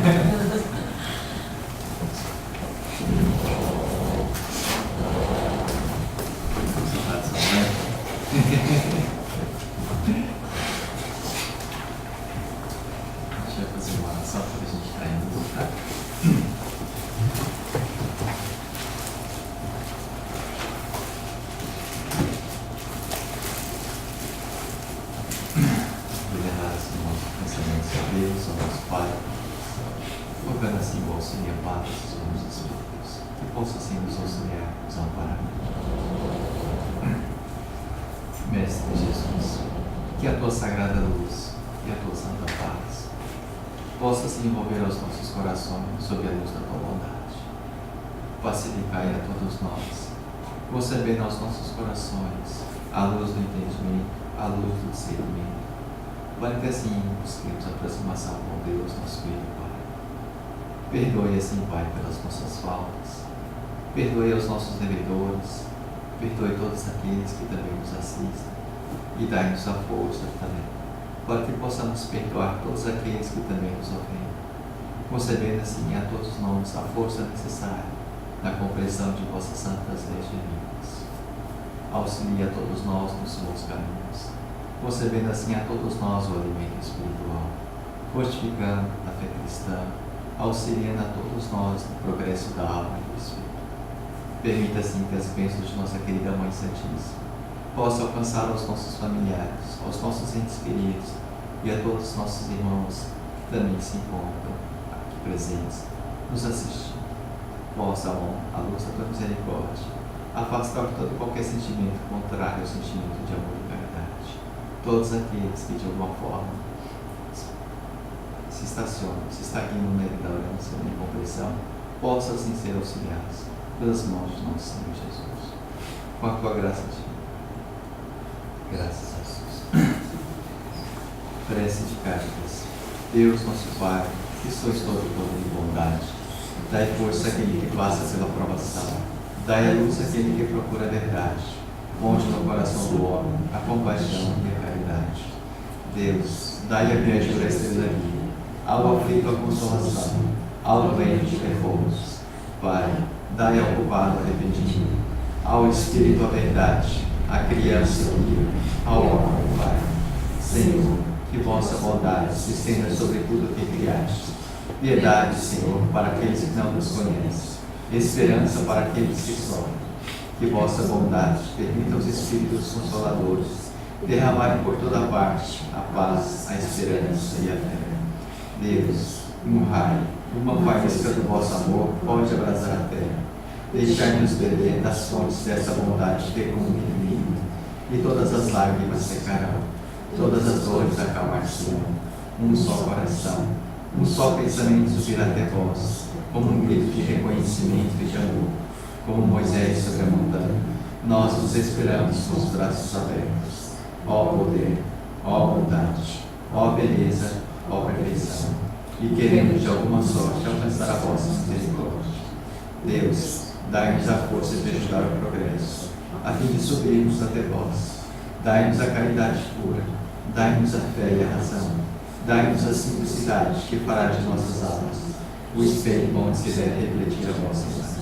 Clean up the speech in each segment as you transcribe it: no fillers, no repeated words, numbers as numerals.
Deixa eu fazer uma oração para a gente estar indo, tá? Liberar assim o nosso pensamento a Deus, ao nosso Pai, rogando assim o auxílio e a paz dos bons espíritos, que possa assim nos auxiliar, nos amparar. Mestre Jesus, que a tua sagrada luz e a tua santa paz possa se envolver aos nossos corações sob a luz da tua bondade. Facilitai a todos nós conceber aos nossos corações a luz do entendimento, a luz do discernimento, para que assim busquemos a aproximação com Deus, nosso Filho e Pai. Perdoe assim, Pai, pelas nossas faltas, perdoe aos nossos devedores, perdoe todos aqueles que também nos assistem e dai-nos a força também, para que possamos perdoar todos aqueles que também nos ofendem, concedendo assim a todos nós a força necessária na compreensão de vossas santas leis divinas. Auxilia a todos nós nos bons caminhos, concedendo assim a todos nós o alimento espiritual, fortificando a fé cristã, auxiliando a todos nós no progresso da alma e do espírito. Permita assim que as bênçãos de nossa querida Mãe Santíssima possam alcançar aos nossos familiares, aos nossos entes queridos e a todos os nossos irmãos que também se encontram aqui presentes, nos assistindo. Possa, a luz da tua misericórdia, afastar todo qualquer sentimento contrário ao sentimento de amor e caridade. Todos aqueles que de alguma forma se estacionam, se estagnam no meio da ignorância e da incompreensão, possam assim ser auxiliados pelas mãos de nosso Senhor Jesus. Com a tua graça, graças a Jesus. Prece de Cáritas. Deus, nosso Pai, que sois todo poder e bondade, dai força àquele que passa pela provação, dai a luz àquele que procura a verdade, ponde no coração do homem a compaixão e a caridade. Deus, dai a viajura a estrela guia, ao aflito a consolação, ao doente repouso. Pai, dai ao culpado arrependido, ao Espírito a verdade, à criança o livro, ao homem o Pai. Senhor, que vossa bondade se estenda sobre tudo o que criaste. Piedade, Senhor, para aqueles que não nos conhecem, esperança para aqueles que sofrem. Que vossa bondade permita aos Espíritos Consoladores derramarem por toda parte a paz, a esperança e a fé. Deus, um raio, uma faísca do vosso amor pode abrasar a terra. Deixai-nos beber das fontes dessa bondade fecunda e divina, e todas as lágrimas secarão, todas as dores acalmar-se-ão. Um só coração, um só pensamento subirá até vós, como um grito de reconhecimento e de amor, como Moisés sobre a montanha. Nós vos esperamos com os braços abertos. Ó poder, ó bondade, ó beleza, ó perfeição, e queremos de alguma sorte alcançar a vossa misericórdia. Deus, dai-nos a força de ajudar o progresso, a fim de subirmos até vós. Dai-nos a caridade pura, dai-nos a fé e a razão, dai-nos a simplicidade que fará de nossas almas o espelho onde se deve refletir a vossa imagem.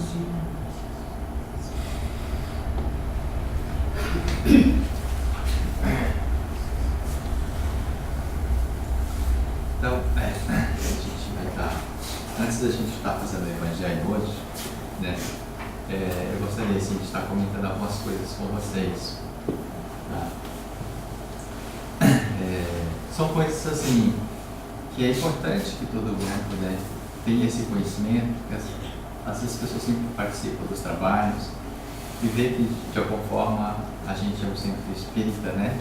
Então, a gente vai estar, antes da gente estar fazendo o Evangelho hoje, né, eu gostaria assim, de estar comentando algumas coisas com vocês. Tá? São coisas assim que é importante que todo mundo, né, tenha esse conhecimento, porque às vezes as pessoas sempre participam dos trabalhos e vê que de alguma forma a gente é um centro espírita, né?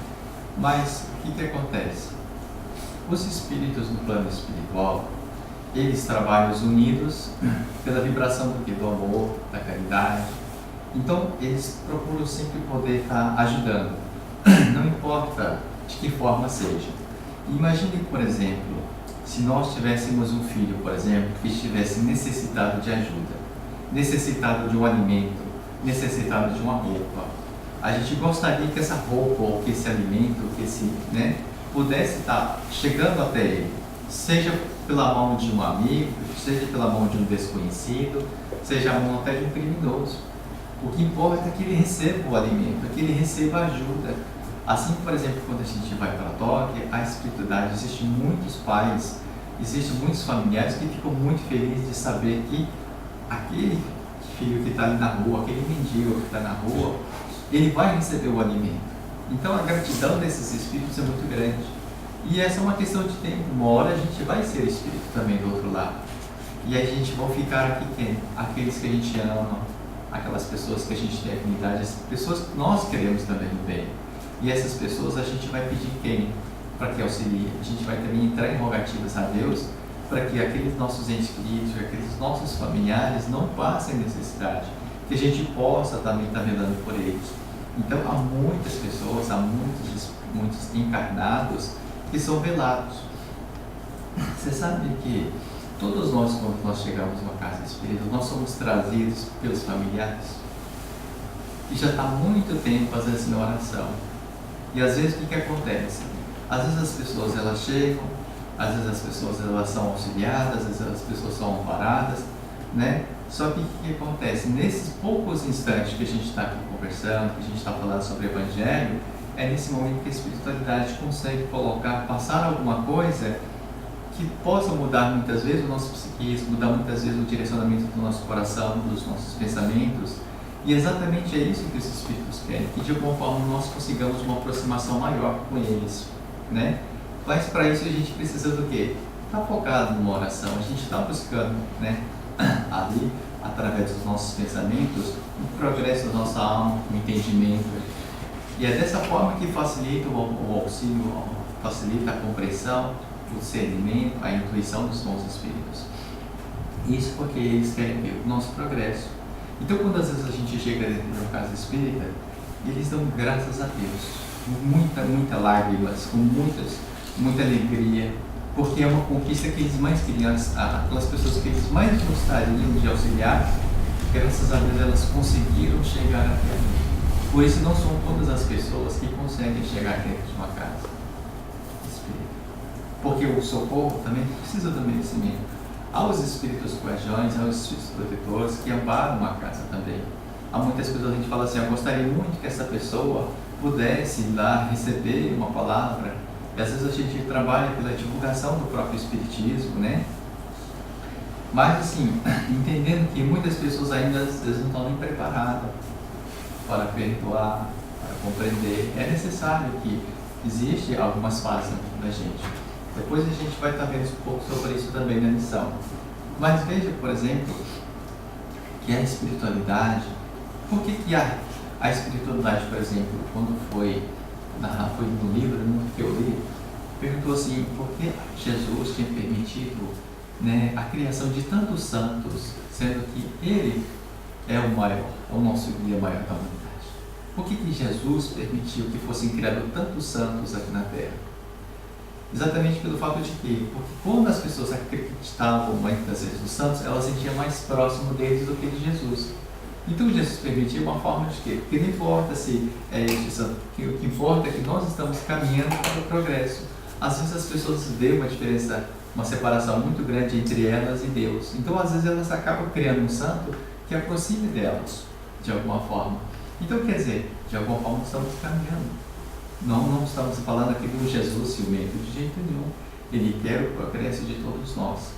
Mas o que acontece? Os espíritos no plano espiritual, eles trabalham unidos pela vibração do amor, da caridade. Então, eles procuram sempre poder estar ajudando, não importa de que forma seja. Imagine, por exemplo, se nós tivéssemos um filho, por exemplo, que estivesse necessitado de ajuda, necessitado de um alimento, necessitado de uma roupa. A gente gostaria que essa roupa, ou que esse alimento, que esse, né, pudesse estar chegando até ele, seja pela mão de um amigo, seja pela mão de um desconhecido, seja a mão até de um criminoso. O que importa é que ele receba o alimento, é que ele receba a ajuda. Assim, por exemplo, quando a gente vai para Tóquio, a espiritualidade, existem muitos pais, existem muitos familiares que ficam muito felizes de saber que aquele filho que está ali na rua, aquele mendigo que está na rua, ele vai receber o alimento. Então a gratidão desses espíritos é muito grande. E essa é uma questão de tempo. Uma hora a gente vai ser espírito também do outro lado. E aí a gente vai ficar aqui quem? Aqueles que a gente ama, aquelas pessoas que a gente tem afinidade, as pessoas que nós queremos também no bem. E essas pessoas a gente vai pedir quem? Para que auxilie. A gente vai também entrar em rogativas a Deus para que aqueles nossos entes queridos, aqueles nossos familiares não passem necessidade, que a gente possa também estar velando por eles. Então há muitas pessoas, há muitos encarnados que são velados. Você sabe que todos nós, quando nós chegamos numa casa espírita, nós somos trazidos pelos familiares que já está há muito tempo às vezes em oração. E às vezes o que acontece? Às vezes as pessoas elas chegam, às vezes as pessoas elas são auxiliadas, às vezes as pessoas são amparadas, né? Só que o que acontece? Nesses poucos instantes que a gente está aqui conversando, que a gente está falando sobre o Evangelho, é nesse momento que a espiritualidade consegue colocar, passar alguma coisa que possa mudar muitas vezes o nosso psiquismo, mudar muitas vezes o direcionamento do nosso coração, dos nossos pensamentos. E exatamente é isso que os espíritos querem, que de alguma forma nós consigamos uma aproximação maior com eles, né? Mas para isso a gente precisa do quê? Estar focado numa oração, a gente está buscando, né? Ali, através dos nossos pensamentos, o progresso da nossa alma, o entendimento. E é dessa forma que facilita o auxílio, facilita a compreensão, o discernimento, a intuição dos bons espíritos. Isso porque eles querem ver o nosso progresso. Então, quando às vezes a gente chega dentro de uma casa espírita, eles dão graças a Deus, com muita lágrimas, com muita alegria, porque é uma conquista que eles mais queriam, aquelas pessoas que eles mais gostariam de auxiliar, graças a Deus elas conseguiram chegar até ali. Por isso não são todas as pessoas que conseguem chegar dentro de uma casa espírita, porque o socorro também precisa do merecimento. Há os espíritos guardiões, há os espíritos protetores que amparam uma casa também. Há muitas pessoas, a gente fala assim, eu gostaria muito que essa pessoa pudesse ir lá receber uma palavra. E às vezes a gente trabalha pela divulgação do próprio espiritismo, né? Mas assim, entendendo que muitas pessoas ainda às vezes não estão nem preparadas para perdoar, para compreender. É necessário que existe algumas fases da gente. Depois a gente vai estar vendo um pouco sobre isso também na lição. Mas veja, por exemplo, que a espiritualidade, por que a espiritualidade, por exemplo, quando foi no livro que eu li, perguntou assim, por que Jesus tinha permitido, né, a criação de tantos santos, sendo que Ele é o maior, é o nosso guia maior da humanidade. Por que Jesus permitiu que fossem criados tantos santos aqui na Terra? Exatamente pelo fato de que, porque quando as pessoas acreditavam muitas vezes nos santos, elas se sentiam mais próximo deles do que de Jesus. Então Jesus permitiu uma forma de quê? Porque não importa se é este santo, o que importa é que nós estamos caminhando para o progresso. Às vezes as pessoas veem uma diferença, uma separação muito grande entre elas e Deus. Então às vezes elas acabam criando um santo que aproxime delas, de alguma forma. Então quer dizer, de alguma forma estamos caminhando. Não estamos falando aqui do Jesus ciumento, de jeito nenhum. Ele quer o progresso de todos nós.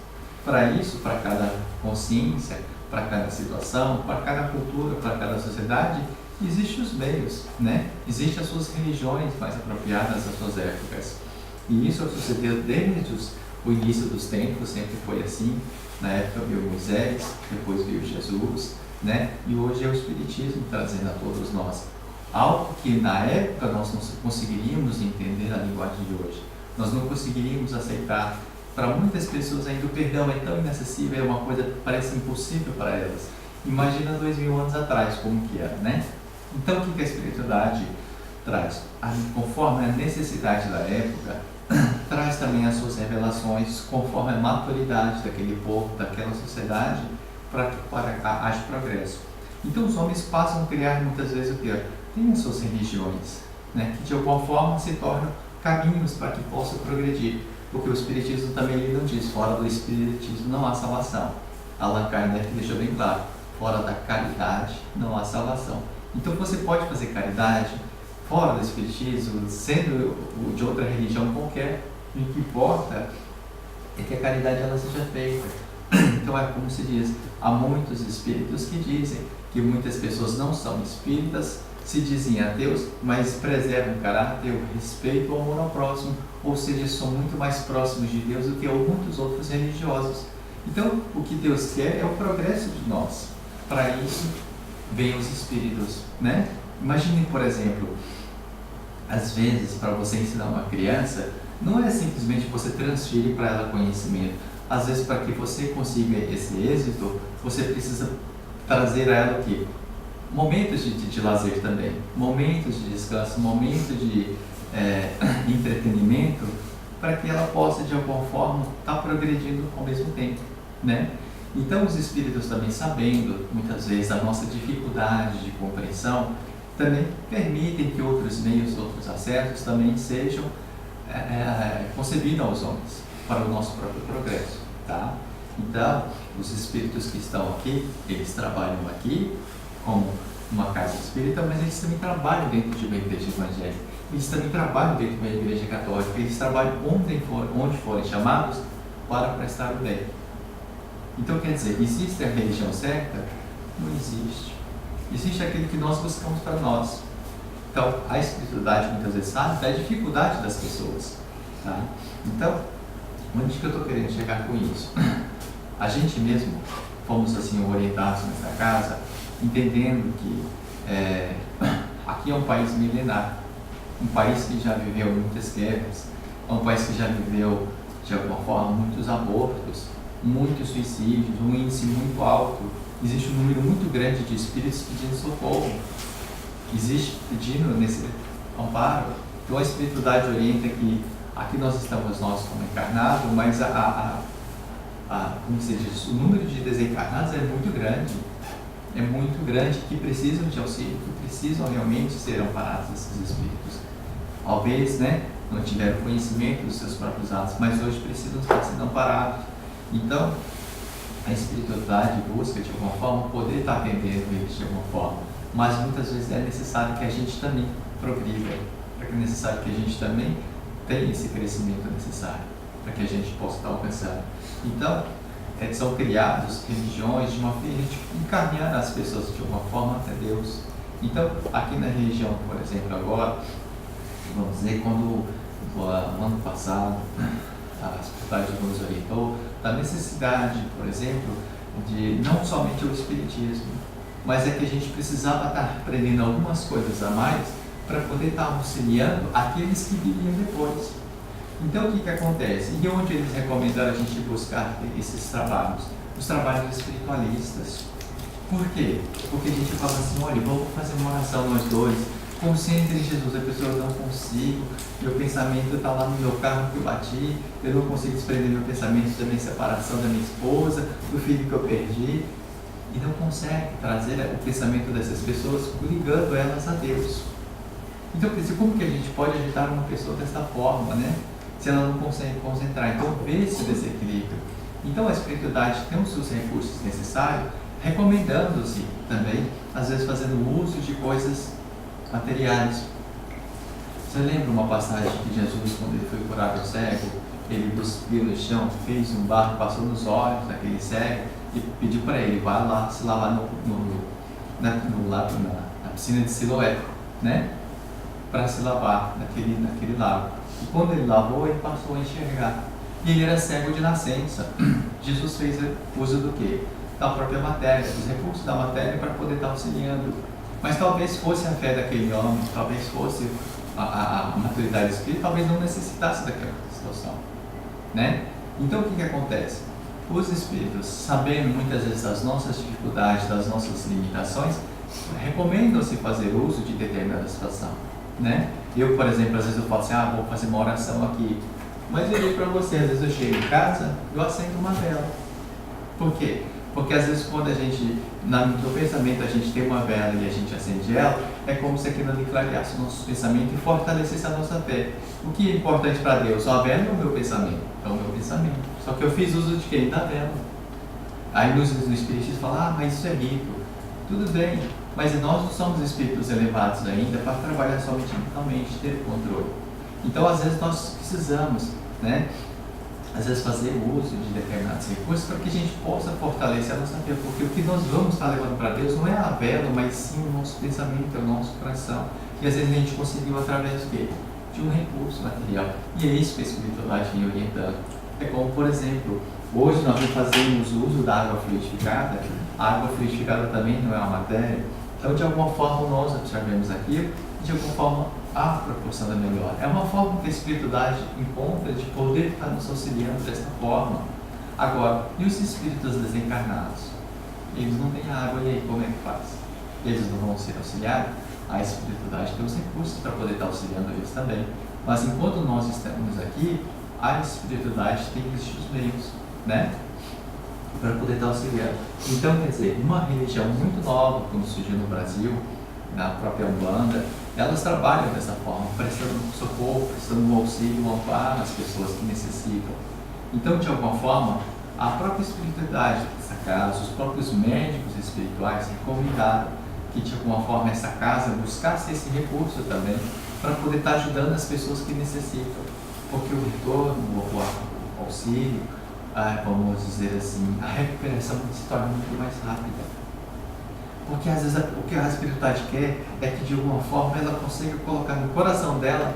Para isso, para cada consciência, para cada situação, para cada cultura, para cada sociedade, existem os meios, né? Existem as suas religiões mais apropriadas às suas épocas. E isso sucedeu desde o início dos tempos, sempre foi assim. Na época veio Moisés, depois veio Jesus, né? E hoje é o Espiritismo trazendo a todos nós algo que na época nós não conseguiríamos entender a linguagem de hoje. Nós não conseguiríamos aceitar. Para muitas pessoas ainda o perdão é tão inacessível, é uma coisa que parece impossível para elas. Imagina 2000 anos atrás como que era, né? Então o que a espiritualidade traz? Conforme a necessidade da época, traz também as suas revelações, conforme a maturidade daquele povo, daquela sociedade, para haja progresso. Então os homens passam a criar muitas vezes o que? Tem as suas religiões, né? Que de alguma forma se tornam caminhos para que possam progredir. Porque o Espiritismo também ele não diz, fora do Espiritismo não há salvação. Allan Kardec deixou bem claro, fora da caridade não há salvação. Então você pode fazer caridade fora do Espiritismo, sendo de outra religião qualquer, o que importa é que a caridade ela seja feita. Então é como se diz, há muitos espíritos que dizem que muitas pessoas não são espíritas, se dizem ateus, mas preservam o caráter, o respeito ao amor ao próximo, ou seja, são muito mais próximos de Deus do que muitos outros religiosos. Então, o que Deus quer é o progresso de nós. Para isso, vêm os espíritos, né? Imagine, por exemplo, às vezes, para você ensinar uma criança, não é simplesmente você transferir para ela conhecimento. Às vezes, para que você consiga esse êxito, você precisa trazer a ela o quê? Momentos de lazer também, momentos de descanso, momentos de entretenimento, para que ela possa, de alguma forma, estar progredindo ao mesmo tempo, né? Então, os espíritos também, sabendo, muitas vezes, a nossa dificuldade de compreensão, também permitem que outros meios, outros acessos também sejam concebidos aos homens, para o nosso próprio progresso, tá? Então, os espíritos que estão aqui, eles trabalham aqui como uma casa espírita, mas eles também trabalham dentro de uma igreja evangélica, eles também trabalham dentro de uma igreja católica, eles trabalham onde forem chamados para prestar o bem. Então, quer dizer, existe a religião certa? Não existe. Existe aquilo que nós buscamos para nós. Então, a espiritualidade muitas vezes sabe da dificuldade das pessoas, tá? Então, onde que eu estou querendo chegar com isso? A gente mesmo fomos assim orientados nessa casa, entendendo que aqui é um país milenar, um país que já viveu muitas guerras, é um país que já viveu, de alguma forma, muitos abortos, muitos suicídios, um índice muito alto, existe um número muito grande de espíritos pedindo socorro, existe pedindo nesse amparo. Então a espiritualidade orienta que aqui nós estamos como encarnados, mas como se diz, o número de desencarnados é muito grande, que precisam de auxílio, que precisam realmente ser amparados esses espíritos. Talvez, não tiveram conhecimento dos seus próprios atos, mas hoje precisam estar sendo amparados. Então, a espiritualidade busca, de alguma forma, poder estar atendendo eles de alguma forma, mas muitas vezes é necessário que a gente também progrida, é necessário que a gente também tenha esse crescimento necessário, para que a gente possa estar alcançando. Então, são criadas religiões de uma forma de encaminhar as pessoas de alguma forma até Deus. Então, aqui na religião, por exemplo, agora, vamos dizer, quando no ano passado a espiritualidade nos orientou da necessidade, por exemplo, de não somente o espiritismo, mas é que a gente precisava estar aprendendo algumas coisas a mais para poder estar auxiliando aqueles que viriam depois. Então, o que acontece? E onde eles recomendaram a gente buscar esses trabalhos? Os trabalhos espiritualistas. Por quê? Porque a gente fala assim, olha, vamos fazer uma oração nós dois, concentre em Jesus. A pessoa, eu não consigo, meu pensamento está lá no meu carro que eu bati, eu não consigo desprender meu pensamento da minha separação da minha esposa, do filho que eu perdi, e não consegue trazer o pensamento dessas pessoas ligando elas a Deus. Então, como que a gente pode ajudar uma pessoa dessa forma, se ela não consegue concentrar? Então, vê esse desequilíbrio. Então, a espiritualidade tem os seus recursos necessários, recomendando-se também, às vezes fazendo uso de coisas materiais. Você lembra uma passagem que Jesus, quando ele foi curar o cego, ele cuspiu no chão, fez um barro, passou nos olhos daquele cego e pediu para ele, vá lá se lavar na piscina de Siloé, para se lavar naquele lago. E quando ele lavou, ele passou a enxergar. E ele era cego de nascença. Jesus fez uso do quê? Da própria matéria, dos recursos da matéria para poder estar auxiliando. Mas talvez fosse a fé daquele homem, talvez fosse a maturidade espírita, talvez não necessitasse daquela situação. Então o que acontece? Os espíritos, sabendo muitas vezes das nossas dificuldades, das nossas limitações, recomendam-se fazer uso de determinada situação. Eu, por exemplo, às vezes eu falo assim, vou fazer uma oração aqui, mas eu digo para você, às vezes eu chego em casa, eu acendo uma vela. Por quê? Porque às vezes quando a gente, no pensamento, a gente tem uma vela e a gente acende ela, é como se aquilo ali clareasse o nosso pensamento e fortalecesse a nossa fé. O que é importante para Deus? A vela é o meu pensamento. É o meu pensamento. Só que eu fiz uso de quem? Da vela. Aí no Espiritismo fala, mas isso é rico. Tudo bem, mas nós não somos espíritos elevados ainda para trabalhar somente mentalmente, ter controle. Então às vezes nós precisamos, né? Às vezes fazer uso de determinados recursos para que a gente possa fortalecer a nossa fé, porque o que nós vamos estar levando para Deus não é a vela, mas sim o nosso pensamento, é o nosso coração. E às vezes a gente conseguiu através de um recurso material. E é isso que a espiritualidade vem orientando. É como, por exemplo, hoje nós fazemos uso da água fluidificada. A água fluidificada também não é uma matéria. Então, de alguma forma, nós observamos aquilo e de alguma forma a proporção da melhor. É uma forma que a espiritualidade encontra de poder estar nos auxiliando desta forma. Agora, e os espíritos desencarnados? Eles não têm água, e aí como é que faz? Eles não vão ser auxiliados? A espiritualidade tem os recursos para poder estar auxiliando eles também. Mas enquanto nós estamos aqui, a espiritualidade tem que existir os meios, né? Para poder estar auxiliando. Então, quer dizer, uma religião muito nova, como surgiu no Brasil, na própria Umbanda, elas trabalham dessa forma, prestando socorro, prestando auxílio, amparo às pessoas que necessitam. Então, de alguma forma, a própria espiritualidade, nessa casa, os próprios médicos espirituais recomendaram que, de alguma forma, essa casa buscasse esse recurso também para poder estar ajudando as pessoas que necessitam. Porque o retorno, o auxílio, vamos dizer assim, a recuperação se torna muito mais rápida. Porque às vezes o que a espiritualidade quer é que de alguma forma ela consiga colocar no coração dela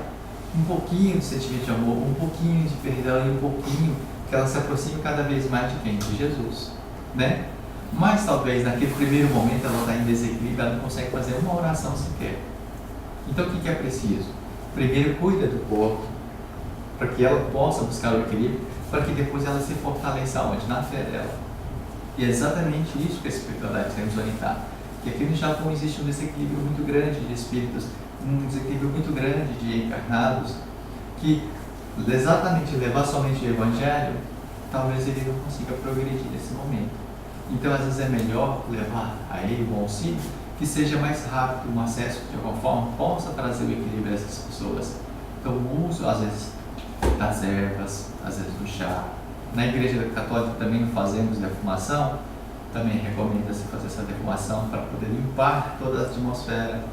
um pouquinho de sentimento de amor, um pouquinho de perdão e um pouquinho que ela se aproxime cada vez mais de quem? De Jesus, né? Mas talvez naquele primeiro momento ela está em desequilíbrio, ela não consegue fazer uma oração sequer. Então o que é preciso? Primeiro cuida do corpo, para que ela possa buscar o equilíbrio, para que depois ela se fortaleça onde? Na fé dela. E é exatamente isso que a espiritualidade quer nos orientar. Que aqui no Japão existe um desequilíbrio muito grande de espíritos, um desequilíbrio muito grande de encarnados, que exatamente levar somente o Evangelho, talvez ele não consiga progredir nesse momento. Então, às vezes é melhor levar a ele um auxílio que seja mais rápido, um acesso que de alguma forma possa trazer o equilíbrio a essas pessoas. Então, o uso, às vezes, das ervas, às vezes do chá. Na Igreja Católica também fazemos defumação, também recomenda-se fazer essa defumação para poder limpar toda a atmosfera.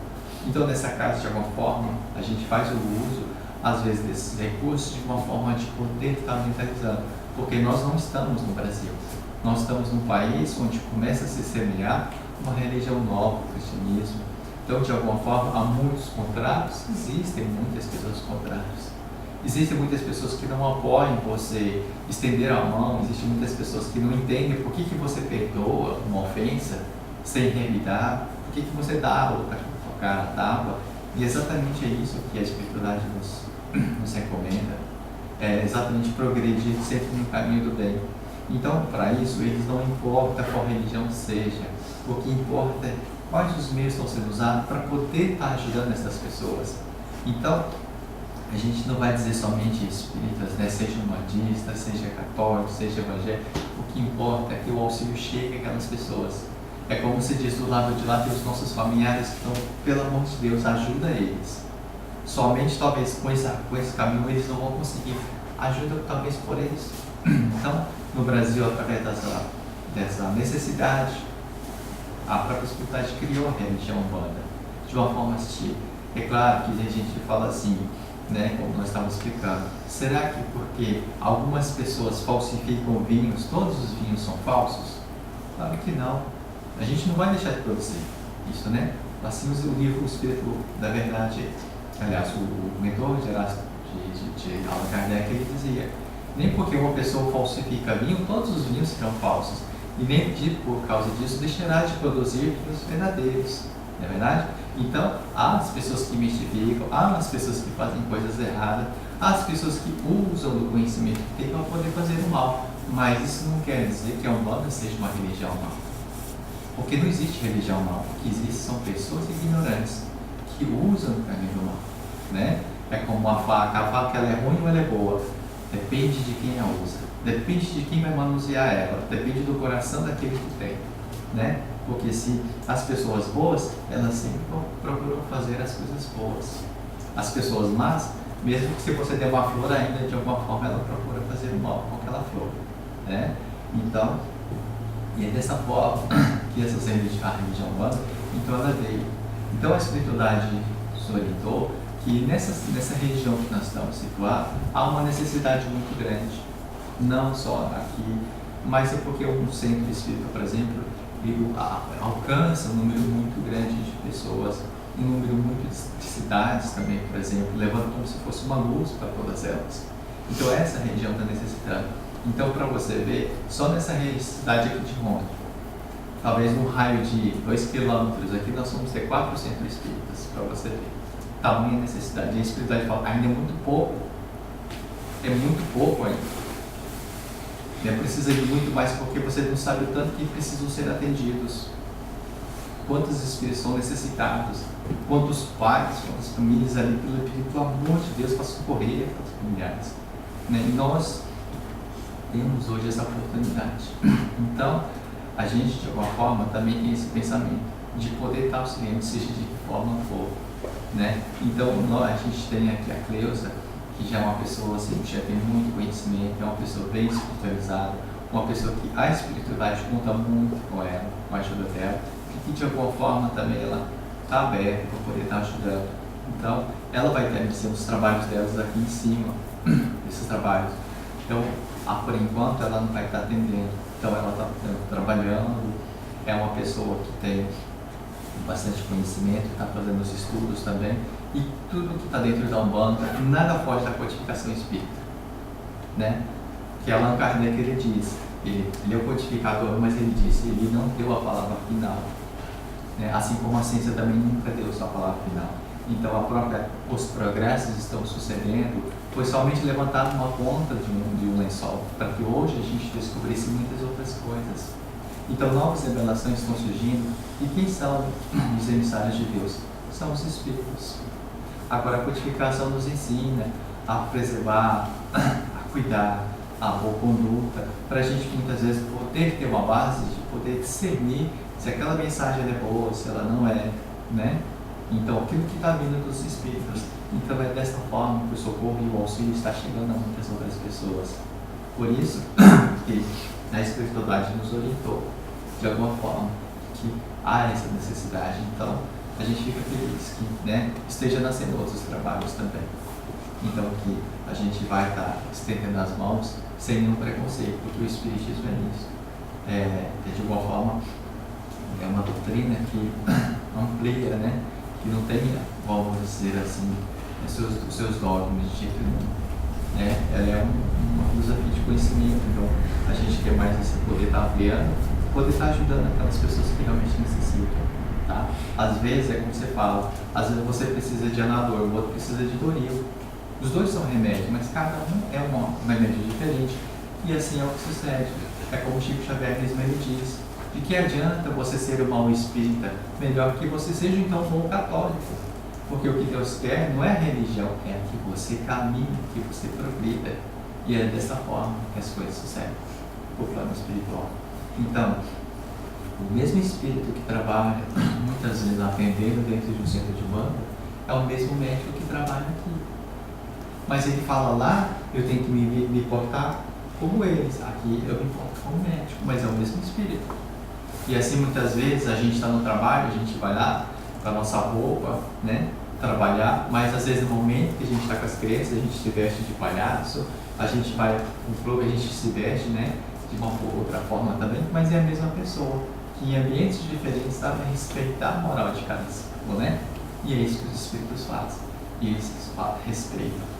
Então, nessa casa, de alguma forma, a gente faz o uso, às vezes, desses recursos de uma forma de poder estar mentalizando, porque nós não estamos no Brasil. Nós estamos num país onde começa a se semear uma religião nova, o cristianismo. Então, de alguma forma, há muitos contrários, existem muitas pessoas contrárias. Existem muitas pessoas que não apoiam você estender a mão, existem muitas pessoas que não entendem por que você perdoa uma ofensa sem revidar, por que você dá outra tocar na tábua. E exatamente é isso que a espiritualidade nos recomenda, é exatamente progredir sempre no caminho do bem. Então, para isso, eles não importa qual religião seja, o que importa é quais os meios estão sendo usados para poder estar ajudando essas pessoas. Então, a gente não vai dizer somente espíritas, né? Seja umbandista, seja católico, seja evangélico, o que importa é que o auxílio chegue àquelas pessoas. É como se diz do lado de lá, tem os nossos familiares que estão, pelo amor de Deus, ajuda eles. Somente talvez com esse caminho eles não vão conseguir, ajuda talvez por eles. Então, no Brasil, através dessa necessidade, a própria espiritualidade criou a religião umbanda, de uma forma assistida. É claro que a gente fala assim, né, como nós estávamos explicando, será que porque algumas pessoas falsificam vinhos, todos os vinhos são falsos? Claro que não. A gente não vai deixar de produzir isso, né? Assim o livro O Espírito da Verdade, aliás, o mentor de Allan Kardec, ele dizia, nem porque uma pessoa falsifica vinho, todos os vinhos serão falsos, e nem por causa disso deixará de produzir vinhos verdadeiros, não é verdade? Então, há as pessoas que mistificam, há as pessoas que fazem coisas erradas, há as pessoas que usam do conhecimento que tem para poder fazer o mal. Mas isso não quer dizer que a Umbanda seja uma religião mal. Porque não existe religião mal. O que existe são pessoas ignorantes que usam o caminho do mal, né? É como uma faca. A faca ela é ruim ou ela é boa? Depende de quem a usa. Depende de quem vai manusear ela. Depende do coração daquele que tem, né? Porque se as pessoas boas, elas sempre procuram fazer as coisas boas. As pessoas más, mesmo que se você der uma flor ainda, de alguma forma ela procura fazer o mal com aquela flor, né? Então, e é dessa forma que a religião humana, então ela veio. Então a espiritualidade nos orientou que nessa região que nós estamos situados, há uma necessidade muito grande. Não só aqui, mas é porque um centro espírita, por exemplo, ele alcança um número muito grande de pessoas, um número muito de cidades também, por exemplo, levando como se fosse uma luz para todas elas. Então essa região está necessitando. Então, para você ver, só nessa cidade aqui de Roma, talvez no raio de 2 quilômetros, aqui nós vamos ter 4 centros espíritas, para você ver. Tamanha necessidade. E a espiritualidade fala, ainda é muito pouco. É muito pouco ainda. Precisa de muito mais, porque você não sabe o tanto que precisam ser atendidos. Quantos espíritos são necessitados, quantos pais, quantas famílias ali, pelo amor de Deus, para socorrer aquelas familiares. E nós temos hoje essa oportunidade. Então, a gente, de alguma forma, também tem esse pensamento de poder estar auxiliando, seja de que forma for. Então, a gente tem aqui a Cleusa, que já é uma pessoa assim, que já tem muito conhecimento, é uma pessoa bem espiritualizada, uma pessoa que a espiritualidade conta muito com ela, com a ajuda dela, e que de alguma forma também ela está aberta para poder estar ajudando. Então, ela vai ter os trabalhos delas aqui em cima, esses trabalhos. Então, por enquanto, ela não vai estar atendendo. Então, ela está trabalhando, é uma pessoa que tem bastante conhecimento, está fazendo os estudos também, e tudo que está dentro da Umbanda, nada foge da codificação espírita, que Allan Kardec ele diz, ele é o codificador, mas ele disse, ele não deu a palavra final, assim como a ciência também nunca deu sua palavra final. Então os progressos estão sucedendo, foi somente levantado uma ponta de um lençol, para que hoje a gente descobrisse muitas outras coisas. Então novas revelações estão surgindo, e quem são os emissários de Deus? São os espíritos. Agora a codificação nos ensina a preservar, a cuidar, a boa conduta, para a gente muitas vezes poder ter uma base de poder discernir se aquela mensagem é boa, se ela não é, Então aquilo que está vindo dos espíritos, então é dessa forma que o socorro e o auxílio está chegando a muitas outras pessoas. Por isso que a espiritualidade nos orientou de alguma forma que há essa necessidade. Então a gente fica feliz que esteja nascendo outros trabalhos também. Então que a gente vai estar estendendo as mãos sem nenhum preconceito, porque o Espiritismo é isso. De alguma forma é uma doutrina que amplia, que não tem, vamos dizer assim, os seus dogmas de jeito nenhum. Ela é uma filosofia de conhecimento, então a gente quer mais esse poder estar ampliando, poder estar ajudando aquelas pessoas que realmente necessitam. Às vezes é como você fala, às vezes você precisa de Anador, o outro precisa de Doril. Os dois são remédios, mas cada um é um remédio diferente, e assim é o que sucede. É como o Chico Xavier mesmo ele diz, de que adianta você ser um mau espírita, melhor que você seja então um bom católico, porque o que Deus quer não é a religião, é que você caminhe, que você progrida, e é dessa forma que as coisas sucedem no plano espiritual. Então, o mesmo espírito que trabalha muitas vezes atendendo dentro de um centro de Umbanda é o mesmo médico que trabalha aqui, mas ele fala lá, eu tenho que me portar como eles, aqui eu me porto como médico, mas é o mesmo espírito. E assim muitas vezes a gente está no trabalho, a gente vai lá com a nossa roupa, trabalhar, mas às vezes no momento que a gente está com as crianças, a gente se veste de palhaço, a gente vai no clube, a gente se veste de uma outra forma também, mas é a mesma pessoa, que em ambientes diferentes sabe respeitar a moral de cada um, e é isso que os espíritos fazem, e eles respeitam,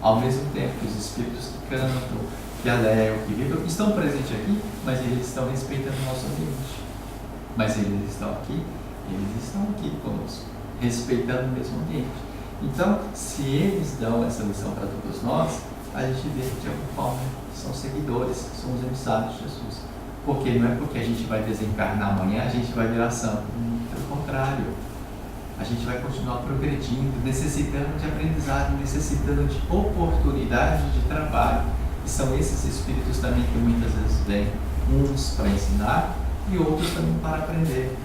ao mesmo tempo que os espíritos que cantam, que alegram, que vibram, estão presentes aqui, mas eles estão respeitando o nosso ambiente. Mas eles estão aqui conosco, respeitando o mesmo ambiente. Então, se eles dão essa lição para todos nós, a gente vê que de alguma forma são seguidores, são os emissários de Jesus. Porque não é porque a gente vai desencarnar amanhã, a gente vai virar santo. Pelo contrário, a gente vai continuar progredindo, necessitando de aprendizado, necessitando de oportunidade de trabalho. E são esses espíritos também que muitas vezes vêm, uns para ensinar e outros também para aprender.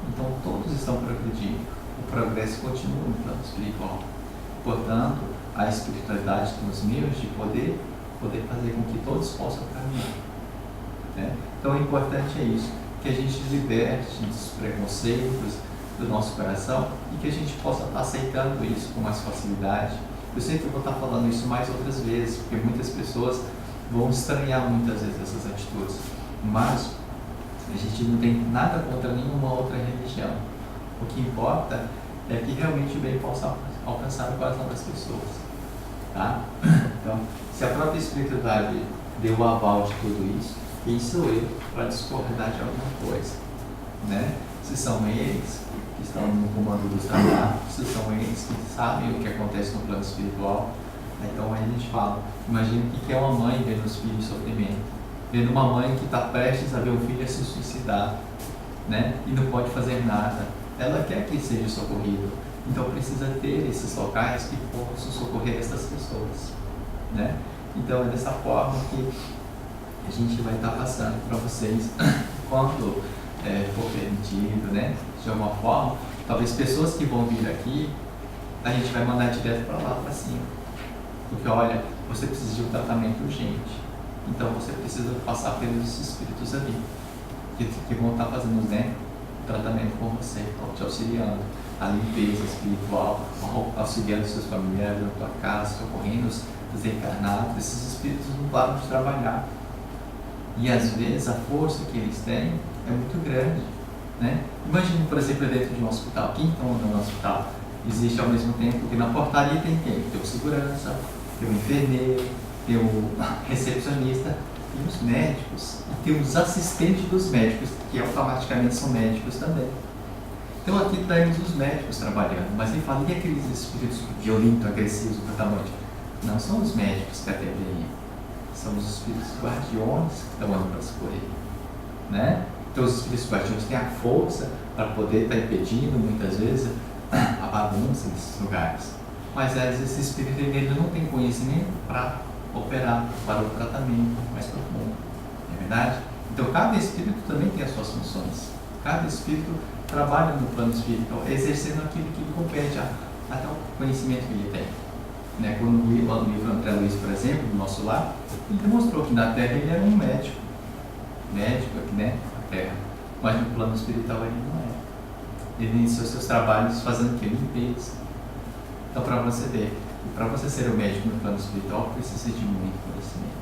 Então todos estão progredindo. O progresso continua no plano espiritual. Portanto, a espiritualidade tem os meios de poder fazer com que todos possam caminhar. Né? Então o importante é isso, que a gente liberte dos preconceitos do nosso coração e que a gente possa estar aceitando isso com mais facilidade. Eu sei que eu vou estar falando isso mais outras vezes, porque muitas pessoas vão estranhar muitas vezes essas atitudes, mas a gente não tem nada contra nenhuma outra religião. O que importa é que realmente o bem possa alcançar o coração das pessoas. Tá? Então, se a própria espiritualidade deu o aval de tudo isso, quem sou eu para discordar de alguma coisa? Né? Se são eles que estão no comando dos trabalhos, se são eles que sabem o que acontece no plano espiritual, então aí a gente fala, imagina o que é uma mãe vendo os filhos em sofrimento, vendo uma mãe que está prestes a ver o filho se suicidar, né? E não pode fazer nada, ela quer que seja socorrido, então precisa ter esses locais que possam socorrer essas pessoas, né? Então é dessa forma que a gente vai estar passando para vocês quando for permitido, né? De alguma forma, talvez pessoas que vão vir aqui, a gente vai mandar direto para lá, para cima. Porque olha, você precisa de um tratamento urgente. Então você precisa passar pelos espíritos ali, que vão estar fazendo, né, o tratamento com você, te auxiliando, a limpeza espiritual, auxiliando seus familiares na tua casa, socorrendo os desencarnados. Esses espíritos não param de trabalhar. E às vezes a força que eles têm é muito grande, né? Imagine, por exemplo, dentro de um hospital. Quem está no hospital? Existe ao mesmo tempo que na portaria tem quem? Tem o segurança, tem o enfermeiro, tem o recepcionista, tem os médicos e tem os assistentes dos médicos, que automaticamente são médicos também. Então aqui temos os médicos trabalhando, mas ele fala, e aqueles espíritos violentos, agressivos, brutamontes? Não são os médicos que atendem, são os espíritos guardiões que estão andando para socorrer, né? Então os espíritos guardiões têm a força para poder estar impedindo, muitas vezes, a bagunça nesses lugares. Mas às vezes esse espírito ele não tem conhecimento para operar, para o tratamento mais profundo. Não é verdade? Então cada espírito também tem as suas funções. Cada espírito trabalha no plano espiritual, exercendo aquilo que lhe compete, até o conhecimento que ele tem. Né? Quando no livro André Luiz, por exemplo, do nosso lar, ele demonstrou que na Terra ele era um médico aqui, né, na Terra, mas no plano espiritual ele não é. Ele iniciou seus trabalhos fazendo o que? Limpeza. Então, para você ver, para você ser um médico no plano espiritual, precisa de muito conhecimento.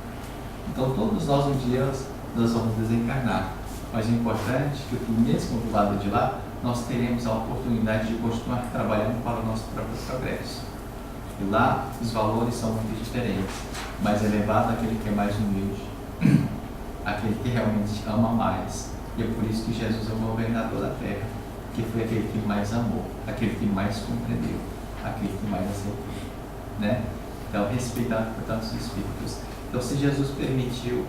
Então, todos nós um dia nós vamos desencarnar, mas o importante é que mesmo do lado de lá, nós teremos a oportunidade de continuar trabalhando para o nosso próprio progresso. E lá os valores são muito diferentes, mais elevado aquele que é mais humilde, aquele que realmente ama mais. E é por isso que Jesus é o governador da terra, que foi aquele que mais amou, aquele que mais compreendeu, aquele que mais aceitou, né? Então respeitar, portanto, os espíritos. Então, se Jesus permitiu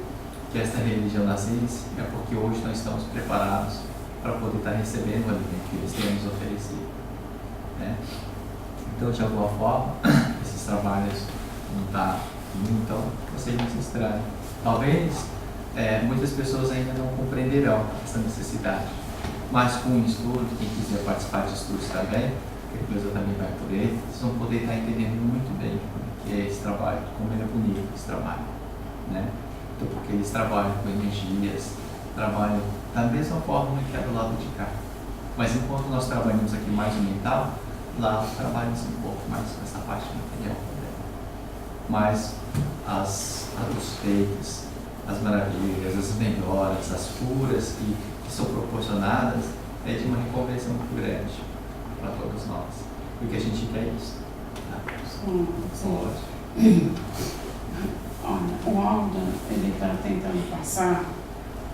que esta religião nascesse, é porque hoje nós estamos preparados para poder estar recebendo o alimento que eles têm nos oferecido, né? Então, de alguma forma, esses trabalhos não estão indo, então vocês não se estranham. Talvez muitas pessoas ainda não compreenderão essa necessidade, mas com o estudo, quem quiser participar de estudos também, que depois eu também vai poder, vocês vão poder estar entendendo muito bem o que é esse trabalho, como ele é bonito esse trabalho, né? Então, porque eles trabalham com energias, trabalham da mesma forma que é do lado de cá. Mas enquanto nós trabalhamos aqui mais o mental, lá trabalhamos um pouco mais com essa parte material também. Mas os feitos, as maravilhas, as melhoras, as curas que são proporcionadas é de uma recompensa muito grande para todos nós. Porque a gente quer isso. Tá? Sim. Olha, o Aldo, ele está tentando passar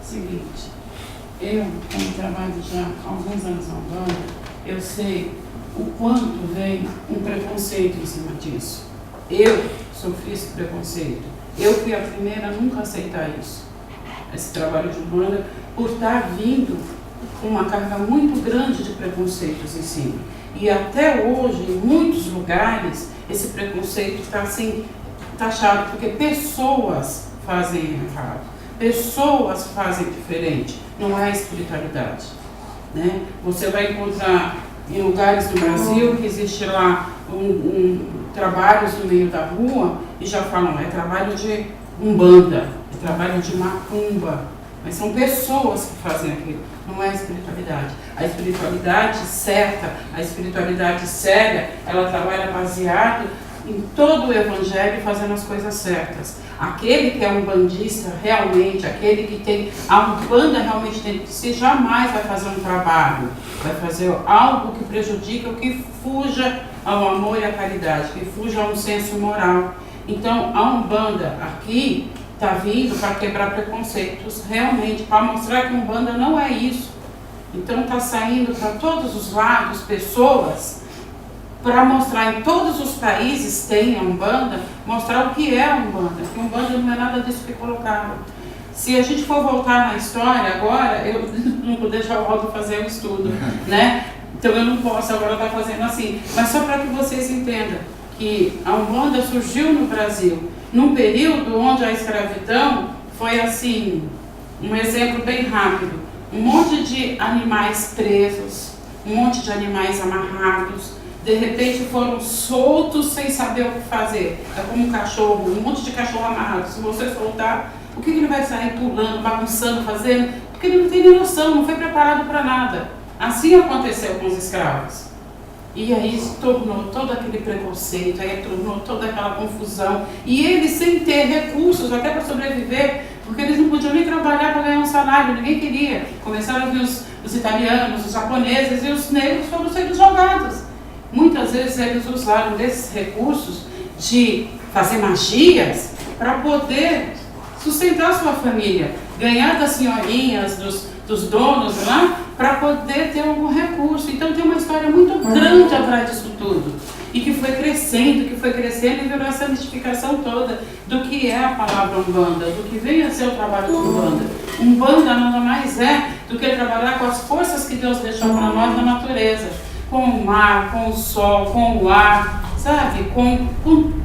o seguinte: eu, como trabalho já há alguns anos na Umbanda, eu sei o quanto vem um preconceito em cima disso. Eu sofri esse preconceito. Eu fui a primeira a nunca aceitar isso. Esse trabalho de Umbanda, por estar vindo uma carga muito grande de preconceitos em cima. E até hoje, em muitos lugares, esse preconceito está assim, taxado, porque pessoas fazem errado, pessoas fazem diferente, não é espiritualidade, né? Você vai encontrar em lugares do Brasil que existe lá trabalhos no meio da rua e já falam, é trabalho de umbanda, é trabalho de macumba, mas são pessoas que fazem aquilo, não é a espiritualidade. A espiritualidade certa, a espiritualidade séria, ela trabalha baseado em todo o evangelho fazendo as coisas certas. Aquele que é um bandista realmente, aquele que tem a umbanda realmente dentro de si, jamais vai fazer um trabalho, vai fazer algo que prejudique ou que fuja ao amor e à caridade, que fuja a um senso moral. Então a umbanda aqui está vindo para quebrar preconceitos, realmente, para mostrar que a umbanda não é isso. Então está saindo para todos os lados pessoas para mostrar em todos os países tem a Umbanda, mostrar o que é a Umbanda, que a Umbanda não é nada disso que colocaram. Se a gente for voltar na história agora, eu não vou deixar o Aldo fazer o estudo, né? Então eu não posso agora estar fazendo assim, mas só para que vocês entendam que a Umbanda surgiu no Brasil num período onde a escravidão foi assim, um exemplo bem rápido, um monte de animais presos, um monte de animais amarrados, de repente foram soltos sem saber o que fazer. É como um cachorro, um monte de cachorro amarrado. Se você soltar, o que ele vai sair pulando, bagunçando, fazendo? Porque ele não tem nem noção, não foi preparado para nada. Assim aconteceu com os escravos. E aí se tornou todo aquele preconceito, aí tornou toda aquela confusão. E eles sem ter recursos até para sobreviver, porque eles não podiam nem trabalhar para ganhar um salário, ninguém queria. Começaram a vir os italianos, os japoneses, e os negros foram sendo jogados. Muitas vezes eles usaram desses recursos de fazer magias para poder sustentar sua família, ganhar das senhorinhas, dos donos lá, para poder ter algum recurso. Então tem uma história muito grande atrás disso tudo. E que foi crescendo e virou essa mistificação toda do que é a palavra Umbanda, do que vem a ser o trabalho de Umbanda. Umbanda nada mais é do que trabalhar com as forças que Deus deixou para nós na natureza. Com o mar, com o sol, com o ar, sabe? Com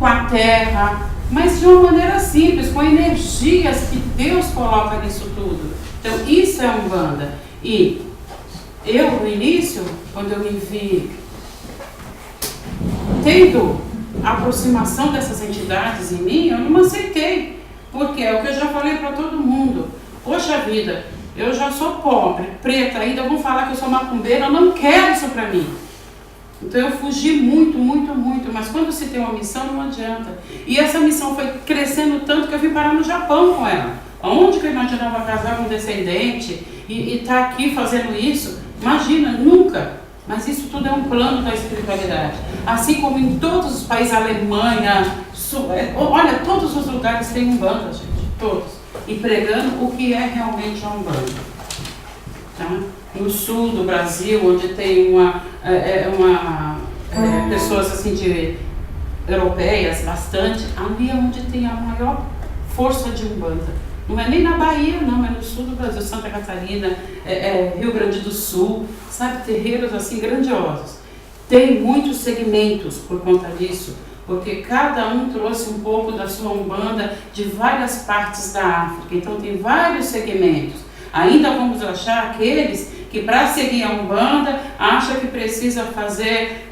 a terra, mas de uma maneira simples, com energias que Deus coloca nisso tudo. Então isso é Umbanda. E eu, no início, quando eu me vi tendo a aproximação dessas entidades em mim, eu não aceitei, porque é o que eu já falei para todo mundo. Poxa vida, eu já sou pobre, preta, ainda vão falar que eu sou macumbeira, eu não quero isso para mim. Então eu fugi muito, mas quando se tem uma missão não adianta. E essa missão foi crescendo tanto que eu vim parar no Japão com ela. Onde que eu imaginava casar com um descendente e estar aqui fazendo isso? Imagina, nunca. Mas isso tudo é um plano da espiritualidade. Assim como em todos os países, Alemanha, olha, todos os lugares tem Umbanda, gente, todos. E pregando o que é realmente a Umbanda. Tá? No sul do Brasil, onde tem pessoas assim europeias, bastante, ali é onde tem a maior força de Umbanda. Não é nem na Bahia, não, é no sul do Brasil, Santa Catarina, Rio Grande do Sul, sabe, terreiros assim grandiosos. Tem muitos segmentos por conta disso, porque cada um trouxe um pouco da sua Umbanda de várias partes da África, então tem vários segmentos. Ainda vamos achar aqueles que para seguir a Umbanda acha que precisa fazer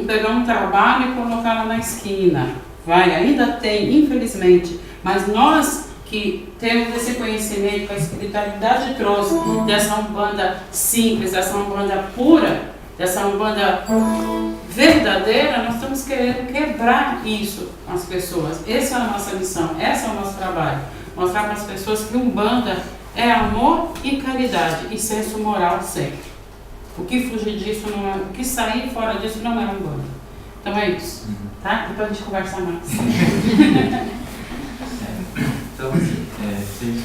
pegar um trabalho e colocar lá na esquina. Ainda tem, infelizmente, mas nós que temos esse conhecimento que a espiritualidade trouxe dessa Umbanda simples, dessa Umbanda pura, dessa Umbanda verdadeira, nós estamos querendo quebrar isso com as pessoas. Essa é a nossa missão, esse é o nosso trabalho. Mostrar para as pessoas que Umbanda é amor e caridade e senso moral sempre. O que fugir disso não é, o que sair fora disso não é Umbanda. Então é isso, tá? Depois a gente conversa mais. Então, assim,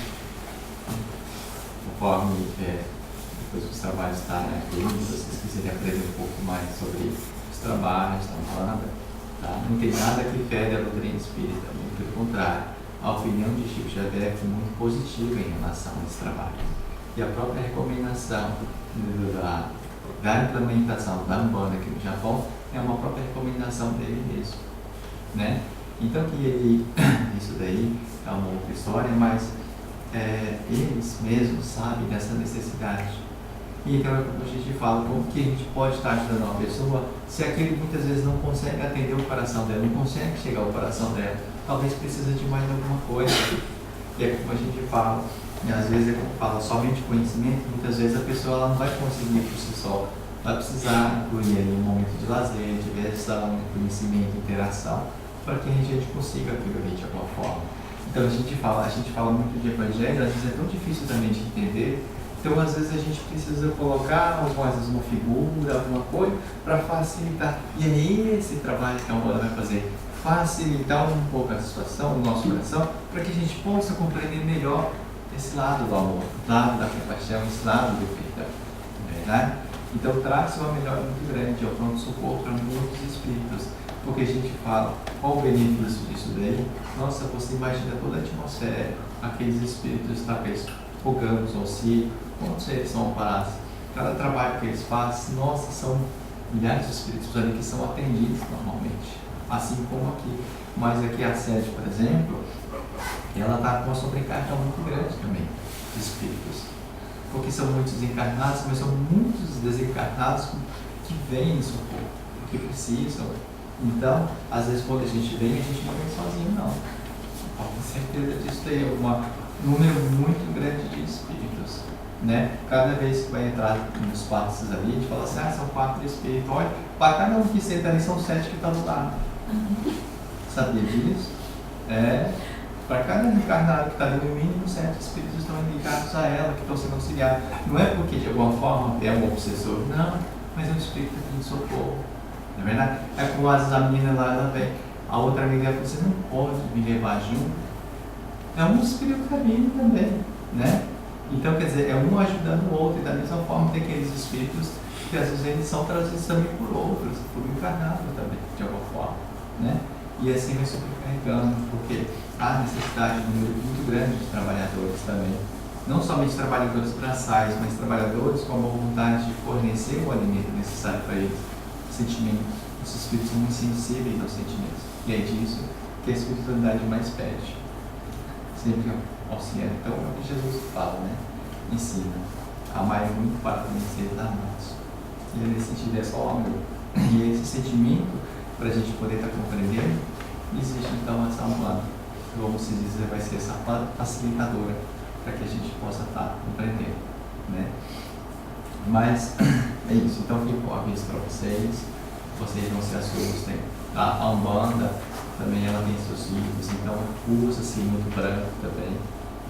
conforme depois os trabalhos estarem aqui, se vocês quiserem aprender um pouco mais sobre os trabalhos da Umbanda, tá? Não tem nada que fere a doutrina espírita, muito pelo contrário. A opinião de Chico Xavier foi muito positiva em relação a esse trabalho. E a própria recomendação da implementação da Umbanda aqui no Japão é uma própria recomendação dele mesmo, né? Então que ele, isso daí é uma outra história, mas eles mesmos sabem dessa necessidade. E então é como a gente fala, como que a gente pode estar ajudando uma pessoa se aquele muitas vezes não consegue atender o coração dela, não consegue chegar ao coração dela, talvez precisa de mais alguma coisa. E é como a gente fala, e às vezes é como fala, somente conhecimento, muitas vezes a pessoa ela não vai conseguir por si só, vai precisar incluir aí um momento de lazer, diversão, conhecimento, interação, para que a gente consiga aquilo ali de alguma forma. Então a gente fala muito de evangelho, às vezes é tão difícil também de entender, então às vezes a gente precisa colocar uma figura, alguma coisa, para facilitar. E é esse trabalho que a Umbanda vai fazer, facilitar um pouco a situação, o nosso coração, para que a gente possa compreender melhor esse lado do amor, esse lado da compaixão, esse lado do perdão, não é verdade? Então traz uma melhora muito grande ao pronto-socorro para muitos espíritos, porque a gente fala, qual o benefício disso daí? Nossa, você imagina toda a atmosfera, aqueles espíritos, talvez rogamos ou se, quantos eles são amparados? Cada trabalho que eles fazem, nossa, são milhares de espíritos ali que são atendidos normalmente, assim como aqui. Mas aqui a sede, por exemplo, ela está com uma sobrecarga muito grande também de espíritos, porque são muitos encarnados, mas são muitos desencarnados que vêm em socorro, que precisam. Então, às vezes quando a gente vem não vem sozinho não. Com certeza disso tem um número muito grande de espíritos, né? Cada vez que vai entrar nos passos ali, a gente fala assim, são 4 espíritos, olha, para cada um que senta ali são 7 que estão do lado. Sabia disso? Para cada encarnado que está ali, no mínimo 7 espíritos estão ligados a ela, que estão sendo auxiliados. Não é porque de alguma forma é um obsessor, não, mas é um espírito que tem socorro. Não é verdade? É como às vezes a menina lá, ela vem, a outra amiga fala, você não pode me levar junto. É um espírito que está vindo também, né? Então, quer dizer, é um ajudando o outro, e da mesma forma tem aqueles espíritos que às vezes eles são trazidos também por outros, por um encarnado também, de alguma forma, né? E assim vai sobrecarregando, porque há necessidade de um número muito grande de trabalhadores também. Não somente trabalhadores braçais, mas trabalhadores com a vontade de fornecer o alimento necessário para eles. Sentimento. Os espíritos são muito sensíveis aos sentimentos. E é disso que a espiritualidade mais pede. Sempre auxiliando. Então é o que Jesus fala, né? Ensina. Amar muito para conhecer da nós. E nesse sentido é só o amor. E esse sentimento, para a gente poder estar compreendendo, existe então essa Umbanda. Vamos dizer, vai ser essa facilitadora para que a gente possa estar compreendendo, né? Mas é isso, então fico a aviso para vocês não se assustem, tá? A Umbanda também ela tem seus ciclos, então usa-se muito branco também,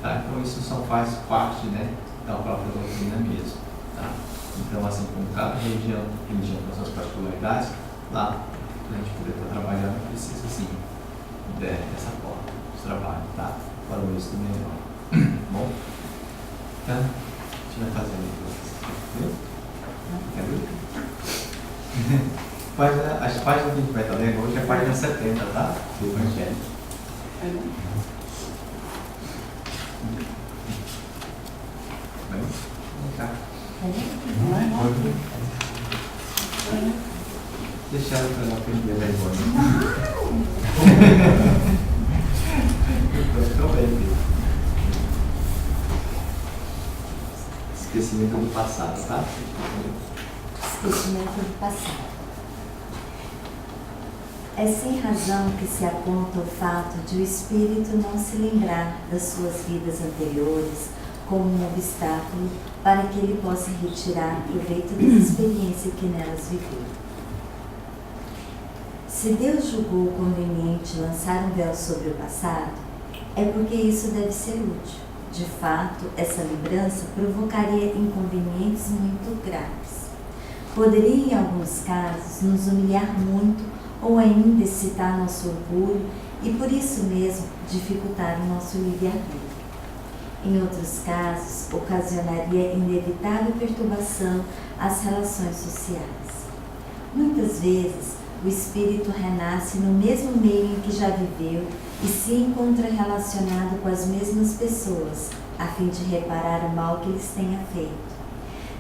tá? Então isso faz parte, né, da própria doutrina mesmo, tá? Então assim como cada religião com suas particularidades, lá para a gente poder estar trabalhando precisa sim dessa forma de trabalho, tá? Para o êxito melhor. Bom? Então, a gente vai fazer a leitura. Quer ver? As páginas que a gente vai estar lendo hoje é a página 70, tá? Do Evangelho. Vem cá. Deixa ela para ela aprender a vergonha. Estou bem, filho. Esquecimento do passado, tá? Esquecimento do passado. É sem razão que se aponta o fato de o espírito não se lembrar das suas vidas anteriores como um obstáculo para que ele possa retirar proveito da experiência que nelas viveu. Se Deus julgou conveniente lançar um véu sobre o passado, é porque isso deve ser útil. De fato, essa lembrança provocaria inconvenientes muito graves. Poderia, em alguns casos, nos humilhar muito ou ainda excitar nosso orgulho e, por isso mesmo, dificultar o nosso livre-arbítrio. Em outros casos, ocasionaria inevitável perturbação às relações sociais. Muitas vezes, o espírito renasce no mesmo meio em que já viveu e se encontra relacionado com as mesmas pessoas, a fim de reparar o mal que lhes tenha feito.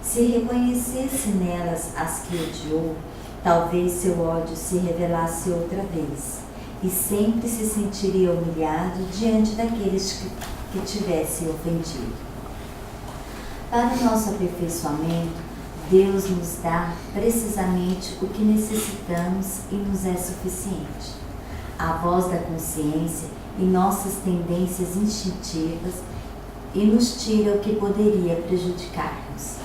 Se reconhecesse nelas as que odiou, talvez seu ódio se revelasse outra vez, e sempre se sentiria humilhado diante daqueles que tivesse ofendido. Para o nosso aperfeiçoamento, Deus nos dá precisamente o que necessitamos e nos é suficiente. A voz da consciência e nossas tendências instintivas e nos tira o que poderia prejudicar-nos.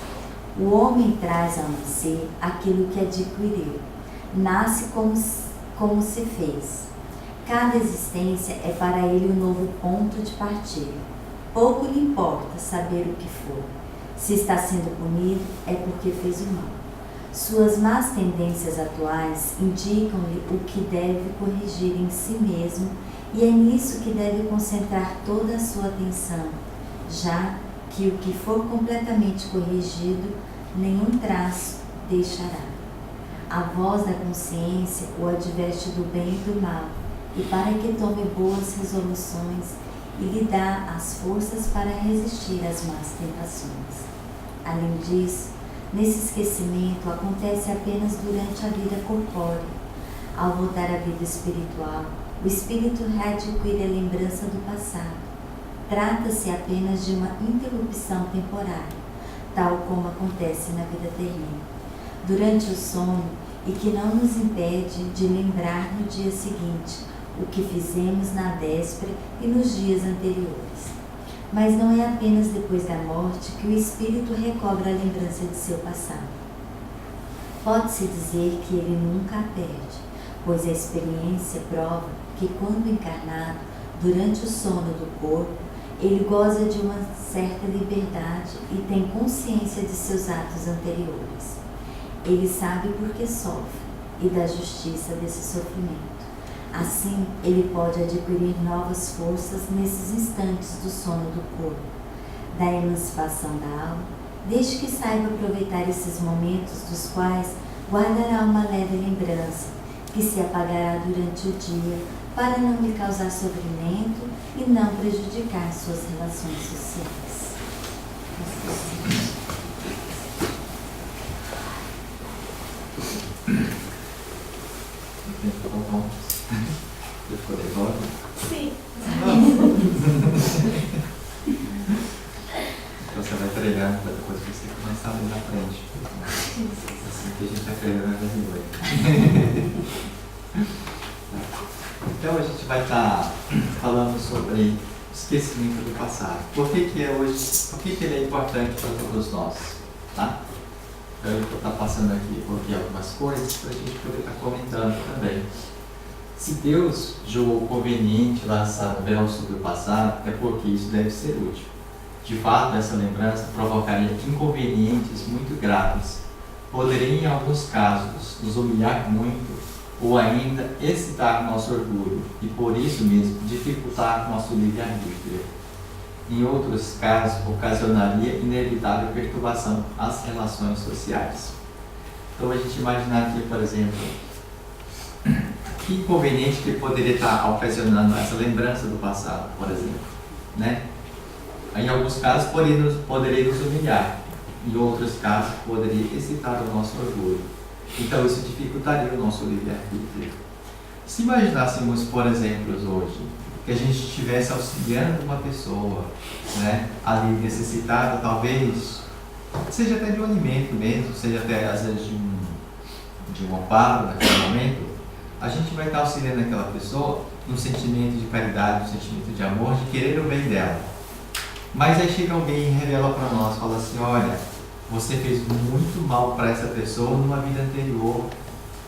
O homem traz ao nascer aquilo que adquiriu. Nasce como se fez. Cada existência é para ele um novo ponto de partida. Pouco lhe importa saber o que for. Se está sendo punido, é porque fez o mal. Suas más tendências atuais indicam-lhe o que deve corrigir em si mesmo, e é nisso que deve concentrar toda a sua atenção, já que o que for completamente corrigido, nenhum traço deixará. A voz da consciência o adverte do bem e do mal, e para que tome boas resoluções, e lhe dá as forças para resistir às más tentações. Além disso, nesse esquecimento acontece apenas durante a vida corpórea. Ao voltar à vida espiritual, o espírito readquire a lembrança do passado. Trata-se apenas de uma interrupção temporária, tal como acontece na vida terrena, durante o sono, e que não nos impede de lembrar no dia seguinte o que fizemos na véspera e nos dias anteriores. Mas não é apenas depois da morte que o espírito recobra a lembrança de seu passado. Pode-se dizer que ele nunca a perde, pois a experiência prova que, quando encarnado, durante o sono do corpo, ele goza de uma certa liberdade e tem consciência de seus atos anteriores. Ele sabe por que sofre e da justiça desse sofrimento. Assim, ele pode adquirir novas forças nesses instantes do sono do corpo, da emancipação da alma, desde que saiba aproveitar esses momentos dos quais guardará uma leve lembrança, que se apagará durante o dia para não lhe causar sofrimento e não prejudicar suas relações sociais. Você ficou nervosa? Sim. Então você vai treinando para depois você começar ali na frente. Assim que a gente está treinando na Então a gente vai estar falando sobre esquecimento do passado. Por que ele é importante para todos nós? Tá? Então eu vou estar passando aqui algumas coisas para a gente poder estar comentando também. Se Deus julgou conveniente lançar um véu sobre o passado, é porque isso deve ser útil. De fato, essa lembrança provocaria inconvenientes muito graves. Poderia, em alguns casos, nos humilhar muito ou ainda excitar nosso orgulho e, por isso mesmo, dificultar nosso livre-arbítrio. Em outros casos, ocasionaria inevitável perturbação às relações sociais. Então, a gente imaginar aqui, por exemplo, que inconveniente que poderia estar ocasionando essa lembrança do passado, por exemplo, né? Em alguns casos poderia nos humilhar, em outros casos poderia excitar o nosso orgulho. Então isso dificultaria o nosso livre-arbítrio. Se imaginássemos, por exemplo, hoje, que a gente estivesse auxiliando uma pessoa, né, ali necessitada, talvez, seja até de um alimento mesmo, seja até às vezes de um amparo naquele momento, a gente vai estar auxiliando aquela pessoa num sentimento de caridade, num sentimento de amor, de querer o bem dela. Mas aí chega alguém e revela para nós, fala assim, olha, você fez muito mal para essa pessoa numa vida anterior,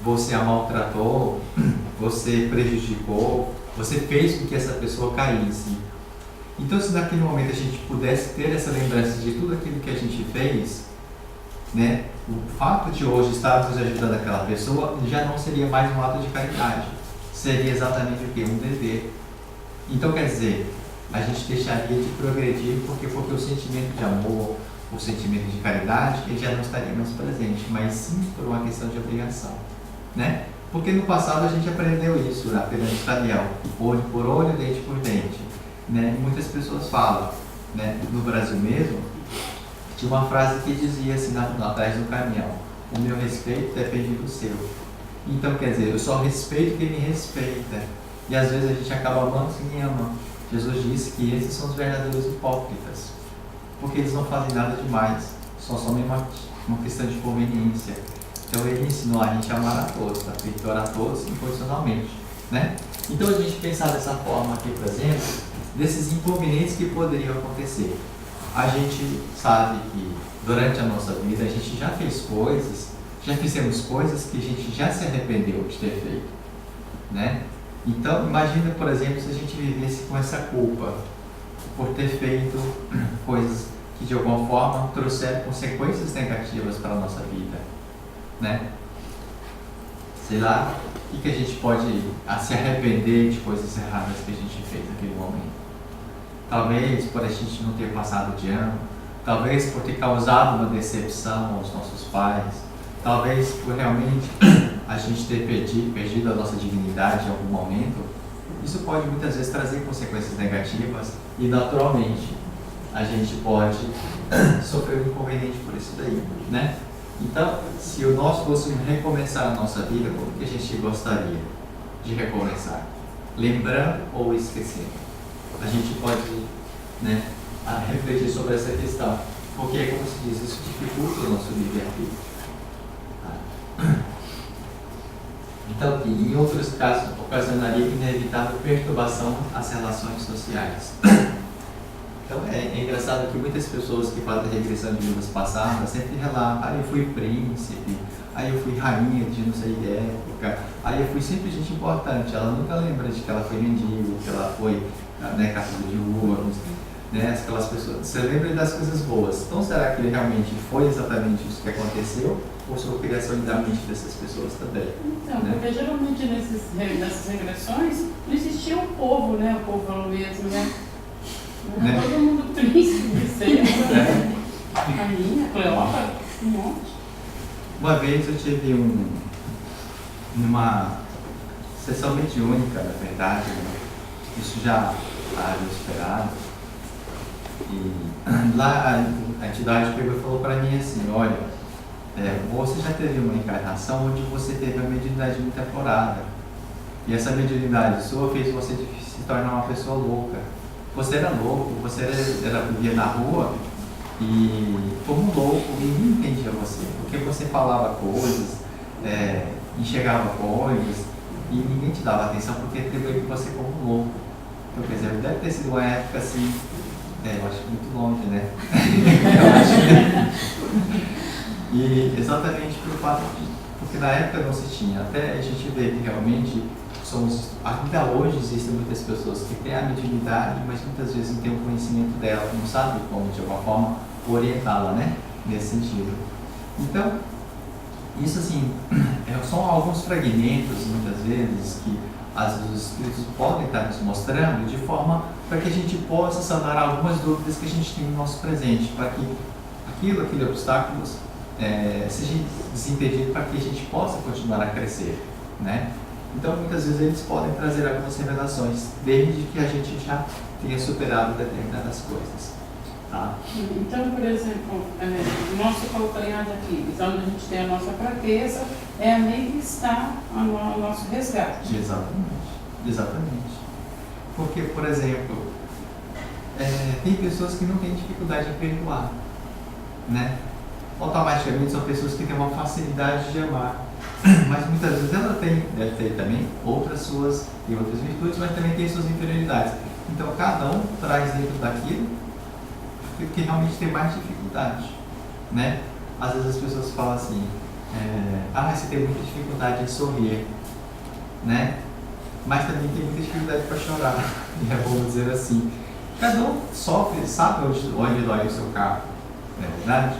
você a maltratou, você prejudicou, você fez com que essa pessoa caísse. Então, se naquele momento a gente pudesse ter essa lembrança de tudo aquilo que a gente fez, né, o fato de hoje estarmos ajudando aquela pessoa já não seria mais um ato de caridade, seria exatamente o que? Um dever. Então, quer dizer, a gente deixaria de progredir porque o sentimento de amor, o sentimento de caridade, ele já não estaria mais presente, mas sim por uma questão de obrigação, né? Porque no passado a gente aprendeu isso, a pirâmide Daniel, olho por olho, dente por dente, né? Muitas pessoas falam, né? No Brasil mesmo, tinha uma frase que dizia assim atrás do caminhão: o meu respeito depende do seu. Então, quer dizer, eu só respeito quem me respeita. E às vezes a gente acaba amando quem ama. Jesus disse que esses são os verdadeiros hipócritas, porque eles não fazem nada demais, só somente uma questão de conveniência. Então ele ensinou a gente a amar a todos, a perdoar a todos incondicionalmente, né? Então a gente pensar dessa forma aqui, por exemplo, desses inconvenientes que poderiam acontecer. A gente sabe que durante a nossa vida a gente já fez coisas, já fizemos coisas que a gente já se arrependeu de ter feito, né? Então imagina, por exemplo, se a gente vivesse com essa culpa por ter feito coisas que de alguma forma trouxeram consequências negativas para a nossa vida, né? Sei lá, o que a gente pode se arrepender de coisas erradas que a gente fez naquele momento. Talvez por a gente não ter passado de ano, talvez por ter causado uma decepção aos nossos pais, talvez por realmente a gente ter perdido a nossa dignidade em algum momento. Isso pode muitas vezes trazer consequências negativas e naturalmente a gente pode sofrer um inconveniente por isso daí, né? Então, se nós fôssemos recomeçar a nossa vida, como que a gente gostaria de recomeçar? Lembrando ou esquecendo? A gente pode, né, refletir sobre essa questão, porque, como se diz, isso dificulta o nosso livre-arbítrio. Então, em outros casos, ocasionaria inevitável perturbação às relações sociais. Então, é engraçado que muitas pessoas que fazem regressão de vidas passadas sempre relatam: eu fui príncipe, aí eu fui rainha de não sei de época, aí eu fui sempre gente importante. Ela nunca lembra de que ela foi mendigo, que ela foi, né, caçador de rua, né, aquelas pessoas. Você lembra das coisas boas. Então, será que realmente foi exatamente isso que aconteceu? Ou sua criação da mente dessas pessoas também? Então, né? Porque geralmente nessas regressões não existia um povo, né? O povo mesmo, né? Né? Todo mundo triste de ser, né? A minha, Cleópatra, um monte. Uma vez eu tive numa sessão mediúnica, na verdade, né? Isso já era esperado. E lá a entidade pegou e falou para mim assim: olha, você já teve uma encarnação onde você teve uma mediunidade muito aflorada. E essa mediunidade sua fez você se tornar uma pessoa louca. Você era louco, você vivia na rua e como louco, ninguém entendia você, porque você falava coisas, enxergava coisas e ninguém te dava atenção porque atribuía você como louco. Então, quer dizer, deve ter sido uma época assim, eu acho muito longe, né? E exatamente pelo fato de, porque na época não se tinha, até a gente vê que realmente ainda hoje existem muitas pessoas que têm a mediunidade, mas muitas vezes não têm o conhecimento dela, não sabem como de alguma forma orientá-la, né? Nesse sentido. Então, isso assim, são alguns fragmentos, muitas vezes, que os espíritos podem estar nos mostrando de forma para que a gente possa sanar algumas dúvidas que a gente tem no nosso presente, para que aquele obstáculo seja desimpedido, para que a gente possa continuar a crescer, né? Então, muitas vezes eles podem trazer algumas revelações, desde que a gente já tenha superado determinadas coisas, tá? Então, por exemplo, nosso calcanhar aqui, onde a gente tem a nossa fraqueza, ali que está o nosso resgate. Exatamente. Porque, por exemplo, tem pessoas que não têm dificuldade em perdoar, né? Automaticamente são pessoas que têm uma facilidade de amar, mas muitas vezes ela deve ter também outras virtudes, mas também tem suas inferioridades. Então cada um traz dentro daquilo que realmente tem mais dificuldade, né? Às vezes as pessoas falam assim: você tem muita dificuldade em sorrir, né? Mas também tem muita dificuldade para chorar. Vamos dizer assim, cada um sofre, sabe onde dói o seu carro, não é verdade?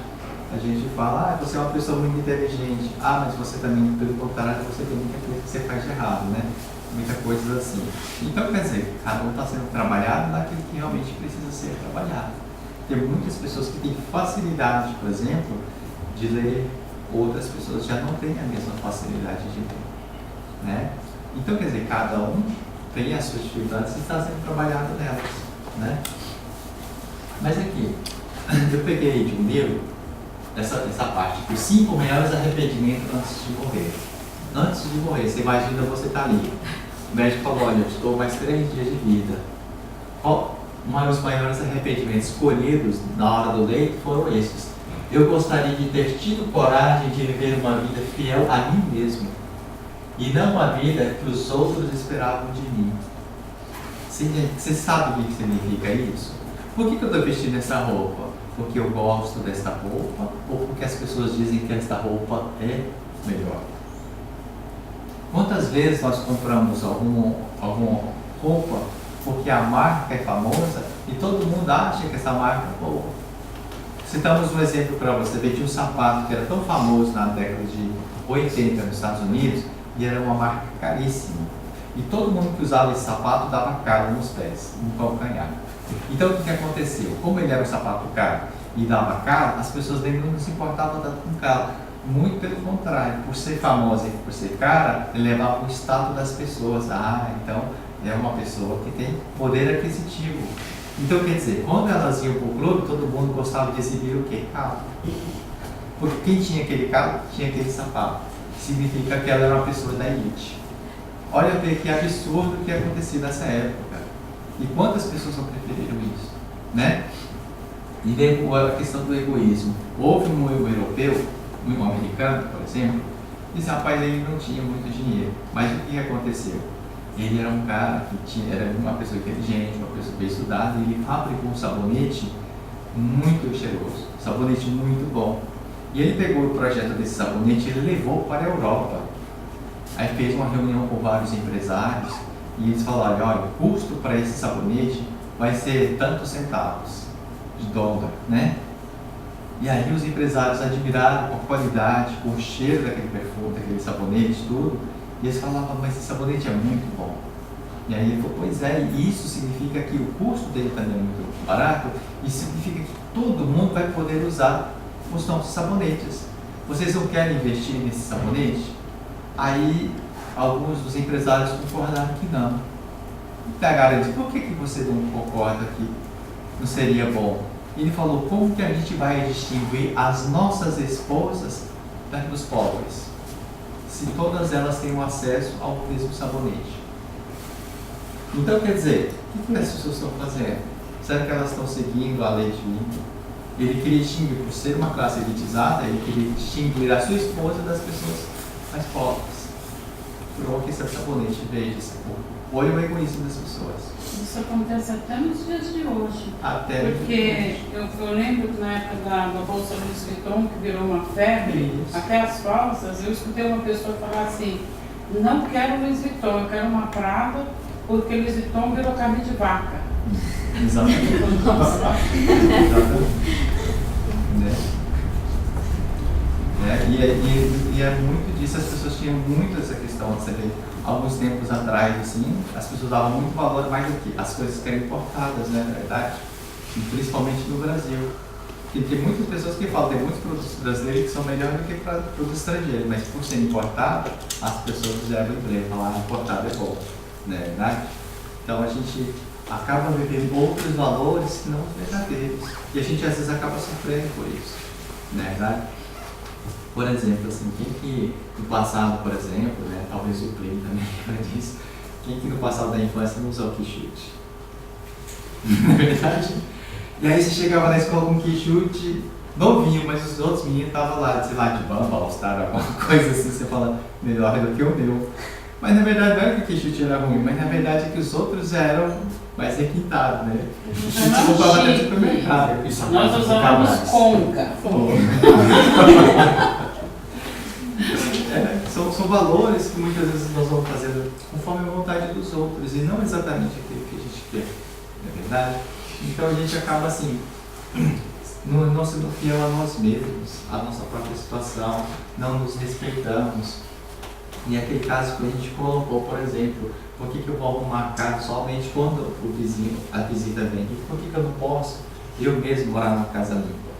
A gente fala: você é uma pessoa muito inteligente. Mas você também, pelo contrário, você tem muita coisa que você faz de errado, né? Muita coisa assim. Então, quer dizer, cada um está sendo trabalhado naquilo que realmente precisa ser trabalhado. Tem muitas pessoas que têm facilidade, por exemplo, de ler, outras pessoas já não têm a mesma facilidade de ler, né? Então, quer dizer, cada um tem as suas dificuldades e está sendo trabalhado nelas, né? Mas aqui, eu peguei de um livro essa parte, os 5 maiores arrependimentos antes de morrer. Antes de morrer, você imagina você tá ali. O médico falou, olha, eu te dou mais 3 dias de vida. Os maiores arrependimentos escolhidos na hora do leito foram esses. Eu gostaria de ter tido coragem de viver uma vida fiel a mim mesmo, e não a vida que os outros esperavam de mim. Você sabe o que significa isso? Por que eu estou vestindo essa roupa? Porque eu gosto desta roupa, ou porque as pessoas dizem que esta roupa é melhor? Quantas vezes nós compramos alguma roupa porque a marca é famosa e todo mundo acha que essa marca é boa? Citamos um exemplo para você ver de um sapato que era tão famoso na década de 80 nos Estados Unidos e era uma marca caríssima. E todo mundo que usava esse sapato dava calo nos pés, no calcanhar. Então o que aconteceu? Como ele era um sapato caro e dava calo, as pessoas nem não se importavam tanto com calo. Muito pelo contrário, por ser famosa e por ser cara, ele levava o status das pessoas. Então é uma pessoa que tem poder aquisitivo. Então quer dizer, quando elas iam para o clube, todo mundo gostava de exibir o quê? Calo. Porque quem tinha aquele calo, tinha aquele sapato. Significa que ela era uma pessoa da elite. Olha bem que absurdo o que aconteceu nessa época. E quantas pessoas não preferiram isso? Né? E veio a questão do egoísmo. Houve um europeu, um americano, por exemplo, e esse rapaz ele não tinha muito dinheiro. Mas o que aconteceu? Ele era um cara que era uma pessoa inteligente, uma pessoa bem estudada, e ele fabricou um sabonete muito cheiroso, um sabonete muito bom. E ele pegou o projeto desse sabonete e ele levou para a Europa. Aí fez uma reunião com vários empresários e eles falaram, olha, o custo para esse sabonete vai ser tantos centavos de dólar, né? E aí os empresários admiraram com a qualidade, com o cheiro daquele perfume, daquele sabonete, tudo. E eles falavam, mas esse sabonete é muito bom. E aí ele falou, pois é, e isso significa que o custo dele também é muito barato, e significa que todo mundo vai poder usar os nossos sabonetes. Vocês não querem investir nesse sabonete? Aí alguns dos empresários concordaram que não. E pegaram e disse, por que você não concorda que não seria bom? E ele falou, como que a gente vai distinguir as nossas esposas dos pobres, se todas elas têm acesso ao mesmo sabonete? Então, quer dizer, o que as pessoas estão fazendo? Será que elas estão seguindo a lei divina? Ele queria distinguir, por ser uma classe elitizada, ele queria distinguir a sua esposa das pessoas mais pobres. Por que esse sabonete veio desse povo? Olha o egoísmo das pessoas. Isso acontece até nos dias de hoje. Porque eu lembro que na época da Bolsa Louis Vuitton, que virou uma febre, até as falsas, eu escutei uma pessoa falar assim, não quero Louis Vuitton, eu quero uma Prada, porque Louis Vuitton virou carne de vaca. Exatamente. Nossa. E é muito disso, as pessoas tinham muito essa questão, você vê, alguns tempos atrás, assim, as pessoas davam muito valor mais do que as coisas que eram importadas, né, na verdade, e principalmente no Brasil. E tem muitas pessoas que falam, tem muitos produtos brasileiros que são melhores do que produtos estrangeiros, mas por ser importado, as pessoas fizeram o emprego, falar importado é bom, não é verdade? Então a gente acaba vivendo outros valores que não os verdadeiros, e a gente às vezes acaba sofrendo por isso, não é verdade? Por exemplo, assim, quem que no passado, por exemplo, né, talvez o Plínio também lembra disso, quem que no passado da infância não usou quichute? Não é verdade? E aí você chegava na escola com um quichute novinho, mas os outros meninos estavam lá, sei lá, de Bamba, All-Star, alguma coisa assim, você fala, melhor do que o meu. Mas na verdade não era que o quichute era ruim, mas na verdade é que os outros eram mais requintados, né? Você comprava até no supermercado. Nós usávamos conga. São valores que muitas vezes nós vamos fazendo conforme a vontade dos outros e não exatamente aquilo que a gente quer, não é verdade? Então a gente acaba assim, não sendo fiel a nós mesmos, a nossa própria situação, não nos respeitamos. E aquele caso que a gente colocou, por exemplo, por que eu vou marcar somente quando o vizinho, a visita vem? E por que eu não posso eu mesmo morar numa casa limpa?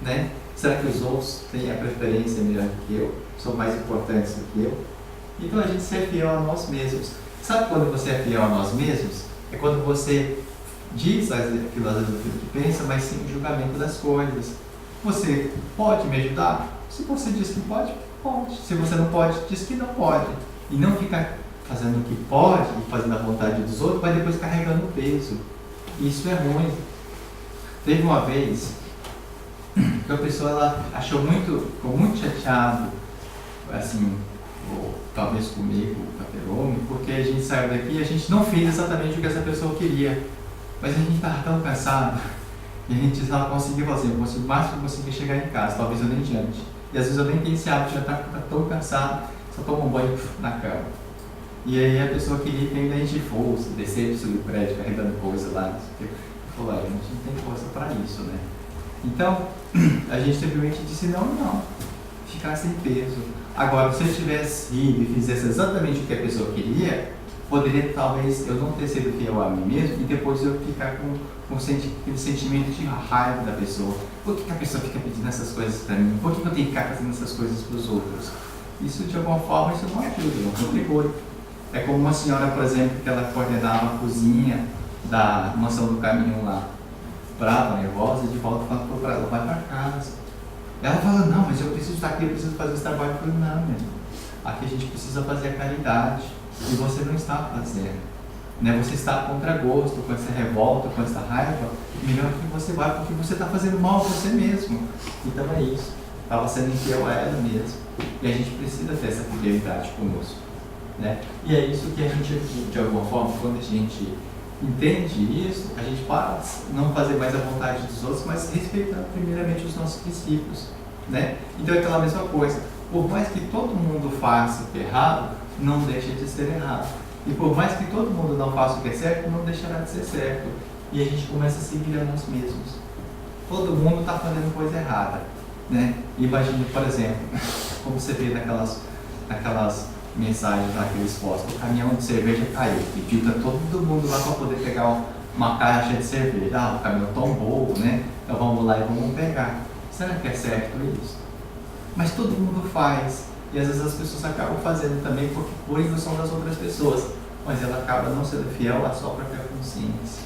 Né? Será que os outros têm a preferência melhor que eu? São mais importantes do que eu? Então a gente ser fiel a nós mesmos. Sabe quando você é fiel a nós mesmos? É quando você diz aquilo às vezes aquilo que pensa, mas sim o julgamento das coisas. Você pode me ajudar? Se você diz que pode, pode. Se você não pode, diz que não pode. E não ficar fazendo o que pode e fazendo a vontade dos outros, vai depois carregando o peso. Isso é ruim. Teve uma vez que a pessoa ela ficou muito chateado, assim, ou talvez comigo, com a Perome, porque a gente saiu daqui e a gente não fez exatamente o que essa pessoa queria. Mas a gente estava tão cansado e a gente só conseguia fazer, o máximo que eu conseguia chegar em casa, talvez eu nem jante. E às vezes eu nem tenho esse hábito de jantar porque eu estou tão cansado, só tomo um banho na cama. E aí a pessoa queria que ainda a gente fosse, descer, subir o prédio, carregando coisa lá, não sei o que. Eu falei, a gente não tem força para isso, né? Então, a gente simplesmente disse não, ficar sem peso. Agora, se eu tivesse ido e fizesse exatamente o que a pessoa queria, poderia talvez eu não ter sido fiel a mim mesmo e depois eu ficar com aquele sentimento de raiva da pessoa. Por que a pessoa fica pedindo essas coisas para mim? Por que eu tenho que ficar fazendo essas coisas para os outros? Isso, de alguma forma, isso não ajuda, não contribui. É como uma senhora, por exemplo, que ela coordenava a cozinha da Mansão do Caminho lá, brava, nervosa, e de volta falando para ela, vai para casa. Ela fala, não, mas eu preciso estar aqui, eu preciso fazer esse trabalho. Eu falei, não, mesmo. Aqui a gente precisa fazer a caridade. E você não está fazendo. Né? Você está a contragosto, com essa revolta, com essa raiva. Melhor que você vá, porque você está fazendo mal a você mesmo. Então é isso. Estava sendo infiel a ela mesmo. E a gente precisa ter essa fidelidade conosco. Né? E é isso que a gente, de alguma forma, quando a gente entende isso, a gente para não fazer mais a vontade dos outros, mas respeitando primeiramente os nossos princípios. Né? Então é aquela mesma coisa. Por mais que todo mundo faça o que é errado, não deixa de ser errado. E por mais que todo mundo não faça o que é certo, não deixará de ser certo. E a gente começa a seguir a nós mesmos. Todo mundo está fazendo coisa errada. Né? Imagine, por exemplo, como você vê naquelas mensagens lá que eles postam, o caminhão de cerveja caiu, pediu para todo mundo lá para poder pegar uma caixa de cerveja. O caminhão tombou, né? Então vamos lá e vamos pegar. Será que é certo isso? Mas todo mundo faz. E às vezes as pessoas acabam fazendo também por indução das outras pessoas. Mas ela acaba não sendo fiel à sua própria consciência.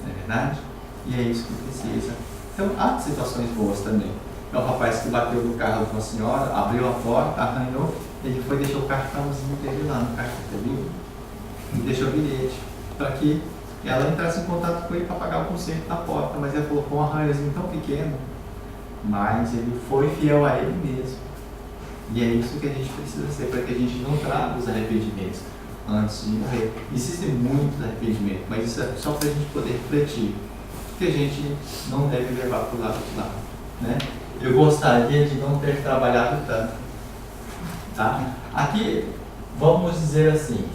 Não é verdade? E é isso que precisa. Então há situações boas também. É o rapaz que bateu no carro de uma senhora, abriu a porta, arranhou, ele foi e deixou o cartãozinho dele lá no cartão, viu? E deixou o bilhete para que ela entrasse em contato com ele para pagar o conserto da porta. Mas ele colocou um arranhãozinho tão pequeno, mas ele foi fiel a ele mesmo. E é isso que a gente precisa ser, para que a gente não traga os arrependimentos antes de morrer. Existem muitos arrependimentos, mas isso é só para a gente poder refletir, que a gente não deve levar para o lado de lá. Né? Eu gostaria de não ter trabalhado tanto. Tá? Aqui, vamos dizer assim,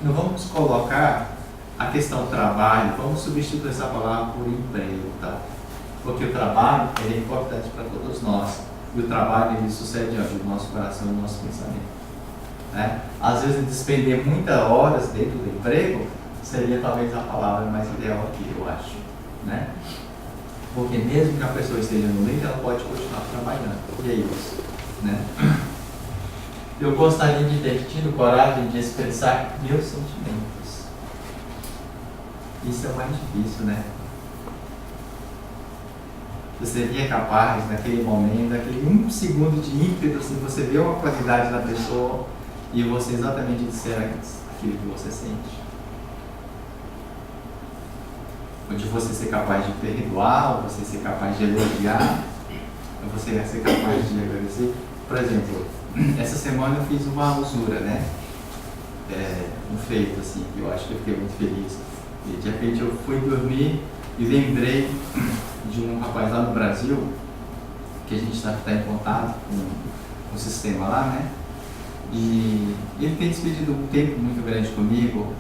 não vamos colocar a questão trabalho, vamos substituir essa palavra por emprego. Tá? Porque o trabalho ele é importante para todos nós. E o trabalho ele sucede no nosso coração e no nosso pensamento. Né? Às vezes, despender muitas horas dentro do emprego seria talvez a palavra mais ideal aqui, eu acho. Né? Porque mesmo que a pessoa esteja no meio, ela pode continuar trabalhando. E é isso. Né? Eu gostaria de ter tido coragem de expressar meus sentimentos. Isso é o mais difícil, né? Você seria capaz, naquele momento, naquele 1 segundo de ímpeto, assim, você vê uma qualidade na pessoa e você exatamente disser aquilo que você sente. Ou de você ser capaz de perdoar, ou você ser capaz de elogiar, ou você ser capaz de agradecer. Por exemplo, essa semana eu fiz uma usura, né? Um feito, assim, que eu acho que eu fiquei muito feliz. E de repente eu fui dormir e lembrei de um rapaz lá no Brasil, que a gente está em contato com o sistema lá, né? E ele tem despedido um tempo muito grande comigo,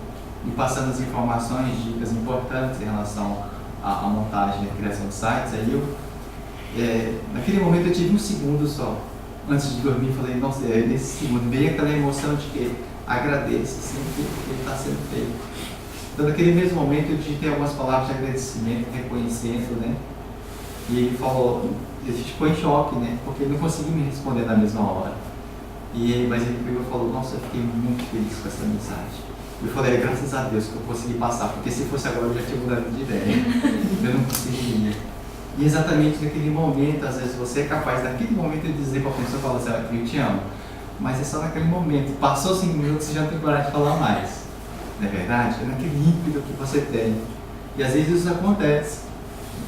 me passando as informações, dicas importantes em relação à montagem e à criação de sites. Aí naquele momento eu tive 1 segundo só, antes de dormir, falei, nossa, nesse segundo veio aquela emoção de que agradeço, assim, que ele está sendo feito. Então, naquele mesmo momento, eu digitei algumas palavras de agradecimento, reconhecendo, né? E ele falou, ele ficou em choque, né? Porque ele não conseguiu me responder na mesma hora. Mas ele pegou e falou, nossa, eu fiquei muito feliz com essa mensagem. Eu falei, graças a Deus que eu consegui passar, porque se fosse agora eu já tinha mudado de ideia. Eu não conseguiria. E exatamente naquele momento, às vezes você é capaz, naquele momento, de dizer para a pessoa, fala assim, eu te amo. Mas é só naquele momento. Passou 5 minutos, você já não tem coragem de falar mais. Não é verdade? É naquele ímpeto que você tem. E às vezes isso acontece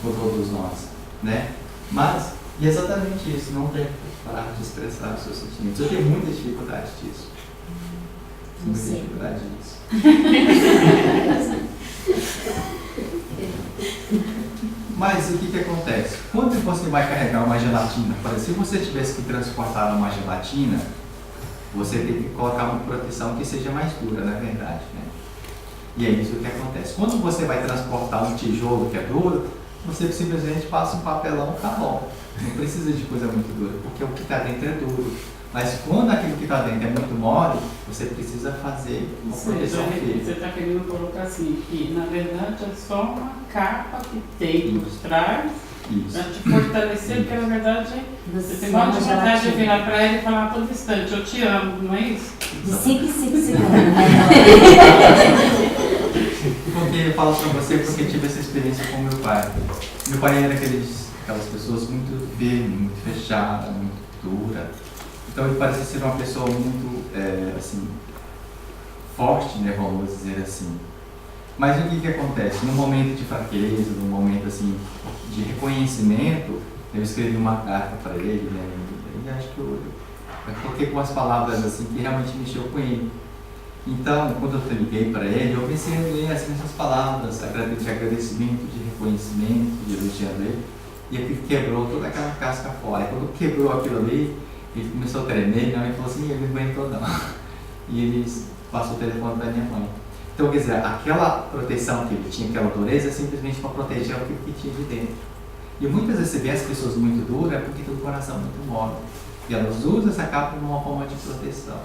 com todos nós, né? Mas, e é exatamente isso, não tem que parar de expressar os seus sentimentos. Eu tenho muita dificuldade disso. Muita dificuldade disso. Mas o que acontece? Quando você vai carregar uma gelatina, por exemplo, se você tivesse que transportar uma gelatina, você tem que colocar uma proteção que seja mais dura, na verdade, né? E é isso que acontece. Quando você vai transportar um tijolo que é duro, você simplesmente passa um papelão e tá bom. Não precisa de coisa muito dura, porque o que está dentro é duro. Mas quando aquilo que está dentro é muito mole, você precisa fazer uma proteção firme. Você está querendo colocar assim, que na verdade é só uma capa que tem por trás para te fortalecer, porque na verdade você tem muita vontade de virar para ele e falar a todo instante, eu te amo, não é isso? De 5 em 5 segundos, né? Porque eu falo para você porque tive essa experiência com meu pai. Meu pai era aquelas pessoas muito firmes, muito fechadas, muito dura. Então ele parecia ser uma pessoa muito, assim, forte, né, vamos dizer assim. Mas o que acontece? Num momento de fraqueza, num momento assim, de reconhecimento, eu escrevi uma carta para ele, né, e acho que eu coloquei com as palavras assim que realmente mexeu com ele. Então, quando eu liguei para ele, eu pensei em ler assim, essas palavras de agradecimento, de reconhecimento, de elogiando ele, e aquilo quebrou toda aquela casca fora. E quando quebrou aquilo ali, ele começou a tremer, minha mãe falou assim, ele não aguentou não. E ele passou o telefone para minha mãe. Então, quer dizer, aquela proteção que ele tinha, aquela dureza, é simplesmente para proteger o que tinha de dentro. E muitas vezes você vê as pessoas muito duras é porque tem o coração muito mole. E elas usam essa capa como uma forma de proteção.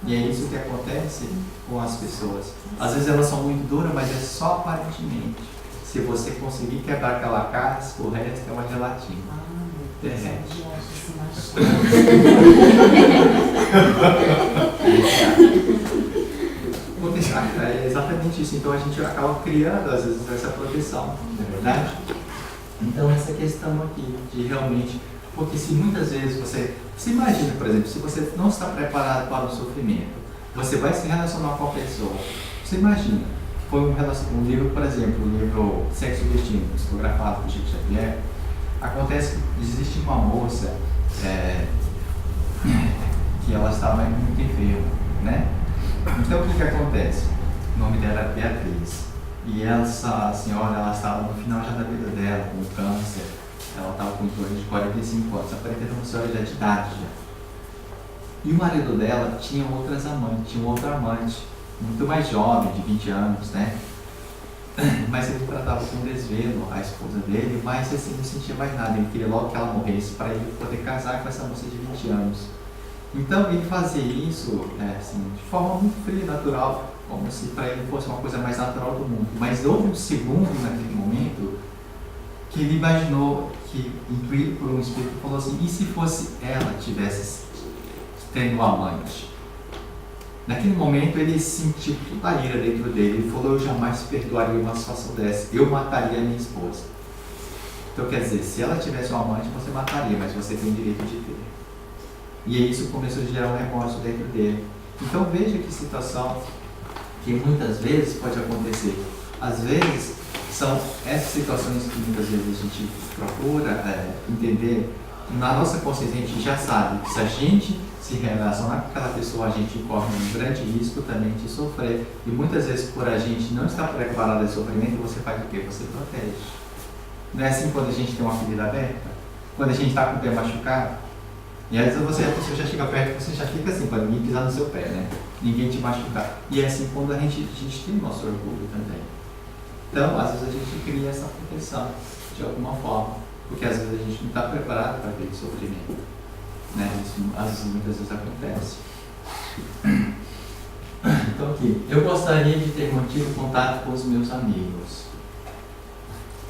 E é isso que acontece com as pessoas. Às vezes elas são muito duras, mas é só aparentemente. Se você conseguir quebrar aquela casca, o resto é uma gelatina. Derrete. É exatamente isso. Então a gente acaba criando, às vezes, essa proteção, não é verdade? Então essa questão aqui de realmente... Porque se muitas vezes você imagina, por exemplo, se você não está preparado para o sofrimento, você vai se relacionar com a pessoa. Você imagina, foi um livro, por exemplo, o livro Sexo e Destino, psicografado por Chico Xavier. Acontece que existe uma moça que ela estava muito enferma, né? Então o que acontece? O nome dela é Beatriz. E essa senhora, ela estava no final já da vida dela, com câncer. Ela estava com em torno de 45 anos, aparentemente uma senhora já de idade já. E o marido dela tinha outras amantes, tinha um outro amante, muito mais jovem, de 20 anos, né? Mas ele tratava com desvelo a esposa dele, mas assim, não sentia mais nada, ele queria logo que ela morresse para ele poder casar com essa moça de 20 anos. Então ele fazia isso assim, de forma muito fria, natural, como se para ele fosse uma coisa mais natural do mundo. Mas houve um segundo naquele momento que ele imaginou, que intuído por um espírito, falou assim, e se fosse ela tivesse tendo um amante? Naquele momento ele sentiu toda a ira dentro dele, ele falou, eu jamais perdoaria uma situação dessa, eu mataria a minha esposa. Então quer dizer, se ela tivesse um amante, você mataria, mas você tem o direito de ter. E isso começou a gerar um remorso dentro dele. Então veja que situação que muitas vezes pode acontecer. Às vezes são essas situações que muitas vezes a gente procura entender. Na nossa consciência a gente já sabe que se a gente se relacionar com aquela pessoa, a gente corre um grande risco também de sofrer. E muitas vezes por a gente não estar preparado ao sofrimento, você faz o quê? Você protege. Não é assim quando a gente tem uma ferida aberta? Quando a gente está com o pé machucado? E às vezes a pessoa já chega perto, você já fica assim, para ninguém pisar no seu pé, né? Ninguém te machucar. E é assim quando a gente tem o nosso orgulho também. Então, às vezes a gente cria essa proteção, de alguma forma. Porque às vezes a gente não está preparado para aquele sofrimento. Né? Isso às vezes, muitas vezes acontece. Então aqui, eu gostaria de ter mantido contato com os meus amigos.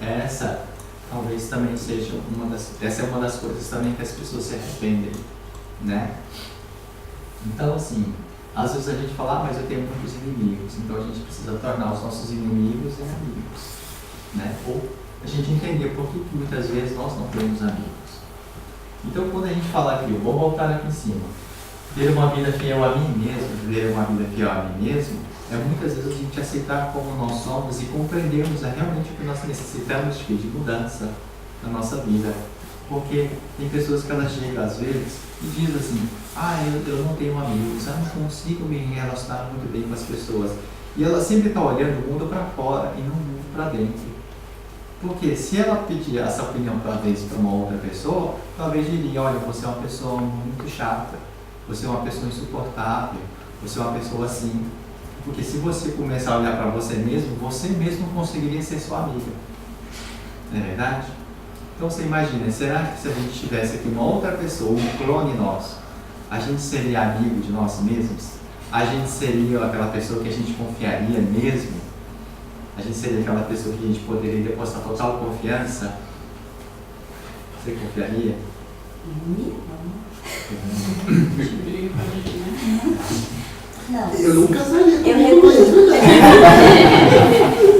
Essa talvez também seja essa é uma das coisas também que as pessoas se arrependem, né? Então assim, Às vezes a gente fala, mas eu tenho muitos inimigos, então a gente precisa tornar os nossos inimigos em amigos, né? Ou a gente entender por que muitas vezes nós não temos amigos. Então, quando a gente fala aqui, eu vou voltar aqui em cima, ter uma vida fiel a mim mesmo, viver uma vida fiel a mim mesmo, é muitas vezes a gente aceitar como nós somos e compreendermos realmente o que nós necessitamos de mudança na nossa vida. Porque tem pessoas que elas chegam às vezes e dizem assim, eu não tenho amigos, eu não consigo me relacionar muito bem com as pessoas. E ela sempre está olhando o mundo para fora e não o mundo para dentro. Porque se ela pedir essa opinião talvez para uma outra pessoa, talvez diria, olha, você é uma pessoa muito chata, você é uma pessoa insuportável, você é uma pessoa assim. Porque se você começar a olhar para você mesmo não conseguiria ser sua amiga. Não é verdade? Então você imagina, será que se a gente tivesse aqui uma outra pessoa, um clone nosso, a gente seria amigo de nós mesmos? A gente seria aquela pessoa que a gente confiaria mesmo? A gente seria aquela pessoa que a gente poderia depositar total confiança? Você confiaria? Não. Eu não casaria Eu comigo mesmo.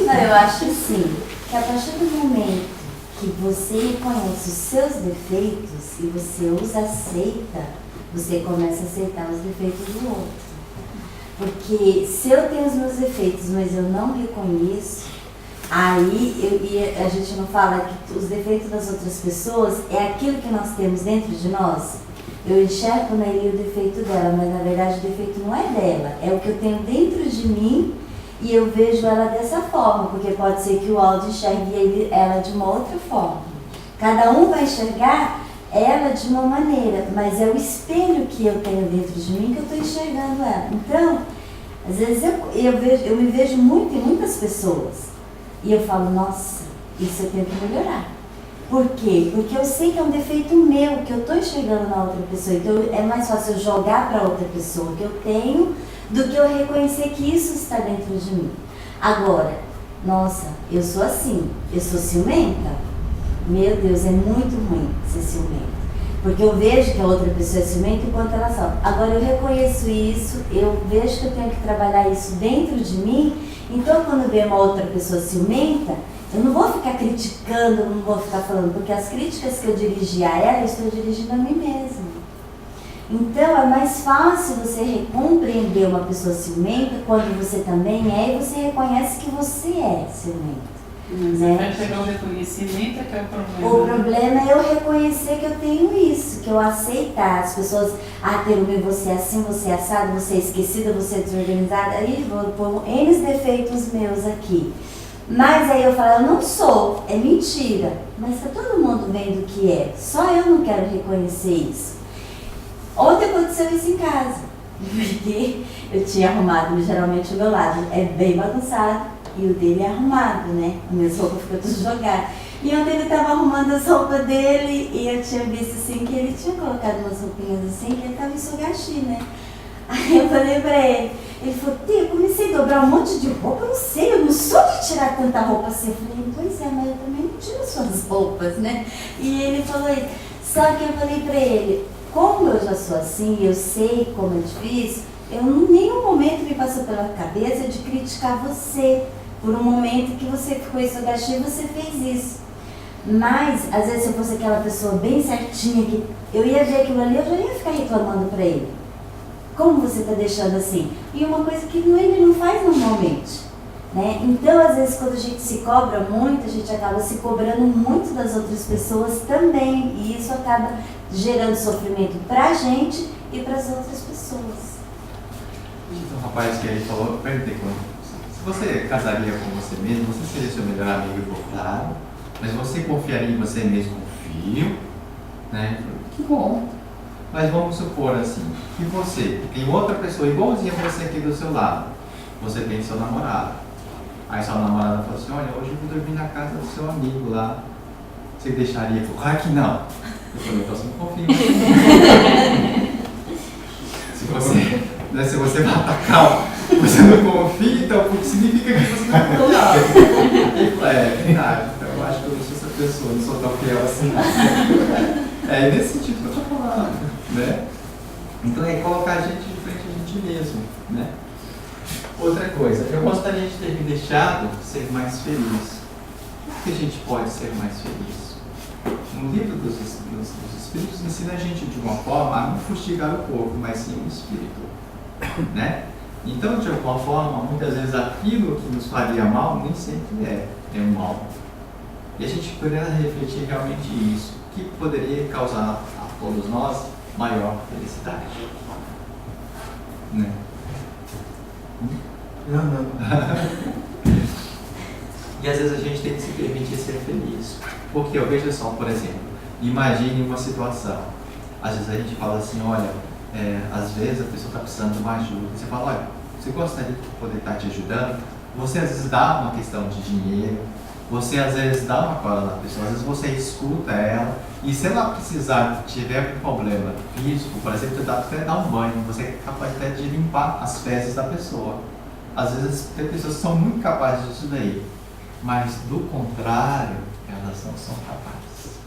Não, eu acho assim, que a partir do momento que você reconhece os seus defeitos e você os aceita, você começa a aceitar os defeitos do outro. Porque se eu tenho os meus defeitos, mas eu não reconheço, aí a gente não fala que os defeitos das outras pessoas é aquilo que nós temos dentro de nós. Eu enxergo nele o defeito dela, mas na verdade o defeito não é dela, é o que eu tenho dentro de mim e eu vejo ela dessa forma, porque pode ser que o Aldo enxergue ela de uma outra forma. Cada um vai enxergar ela de uma maneira, mas é o espelho que eu tenho dentro de mim que eu estou enxergando ela. Então, às vezes eu me vejo muito em muitas pessoas e eu falo, nossa, isso eu tenho que melhorar. Por quê? Porque eu sei que é um defeito meu, que eu estou enxergando na outra pessoa. Então é mais fácil eu jogar para outra pessoa que eu tenho do que eu reconhecer que isso está dentro de mim. Agora, nossa, eu sou assim, eu sou ciumenta. Meu Deus, é muito ruim ser ciumenta. Porque eu vejo que a outra pessoa é ciumenta enquanto ela só. Agora eu reconheço isso, eu vejo que eu tenho que trabalhar isso dentro de mim. Então quando eu ver uma outra pessoa ciumenta, eu não vou ficar criticando, não vou ficar falando, porque as críticas que eu dirigi a ela, eu estou dirigindo a mim mesma. Então é mais fácil você compreender uma pessoa ciumenta quando você também é e você reconhece que você é ciumenta. Mas até chegar ao reconhecimento é que é o problema. O problema é eu reconhecer que eu tenho isso, que eu aceitar. As pessoas, Terumi, você é assim, você é assado, você é esquecida, você é desorganizada. Aí vou pôr N defeitos meus aqui. Mas aí eu falo, eu não sou, é mentira. Mas tá todo mundo vendo que é. Só eu não quero reconhecer isso. Ontem aconteceu isso em casa. Porque eu tinha arrumado, geralmente o meu lado é bem bagunçado e o dele é arrumado, né? As minhas roupas ficam tudo jogadas. E ontem ele estava arrumando as roupas dele e eu tinha visto assim que ele tinha colocado umas roupinhas assim que ele estava em sugashi, né? Aí eu falei pra ele falou, tia, eu comecei a dobrar um monte de roupa, eu não sei, eu não sou de tirar tanta roupa assim. Eu falei, pois é, mas eu também não tiro suas roupas, né? E ele falou isso. Só que eu falei pra ele, como eu já sou assim, eu sei como é difícil, eu em nenhum momento me passou pela cabeça de criticar você por um momento que você ficou em sugashi e você fez isso. Mas, às vezes, se eu fosse aquela pessoa bem certinha, que eu ia ver aquilo ali, eu já ia ficar reclamando pra ele. Como você está deixando assim? E uma coisa que ele não faz normalmente, né? Então, às vezes, quando a gente se cobra muito, a gente acaba se cobrando muito das outras pessoas também. E isso acaba gerando sofrimento pra gente e para as outras pessoas. Então, rapaz, que ele falou, perguntei se você casaria com você mesmo, você seria seu melhor amigo, claro, mas você confiaria em você mesmo? Confio, né? Que bom. Mas vamos supor assim, que você tem outra pessoa igualzinha a você aqui do seu lado. Você tem seu namorado. Aí sua namorada fala assim, olha, hoje eu vou dormir na casa do seu amigo lá. Você deixaria? Claro que não. Eu falei, então você não confia em você. Se você vai atacar, você não confia, então porque significa que você não confia. Ele falou, é verdade, então eu acho que eu não sou essa pessoa, não sou tão fiel assim. É nesse sentido que eu estou falando. Né? Então é colocar a gente frente a gente mesmo, né? Outra coisa, eu gostaria de ter me deixado ser mais feliz. Como que a gente pode ser mais feliz? No livro dos Espíritos ensina a gente de uma forma a não fustigar o corpo, mas sim o espírito, né? Então, de alguma forma, muitas vezes aquilo que nos faria mal nem sempre é um mal. E a gente poderia refletir realmente isso. O que poderia causar a todos nós maior felicidade? Né? Não. E às vezes a gente tem que se permitir ser feliz. Porque, veja só, por exemplo, imagine uma situação. Às vezes a gente fala assim, olha, às vezes a pessoa está precisando de uma ajuda. Você fala, olha, você gostaria de poder estar te ajudando? Você às vezes dá uma questão de dinheiro, você às vezes dá uma cola na pessoa, às vezes você escuta ela, e se ela precisar, tiver um problema físico, por exemplo, você até dá um banho, você é capaz até de limpar as fezes da pessoa. Às vezes tem pessoas que são muito capazes disso daí, mas do contrário, elas não são capazes.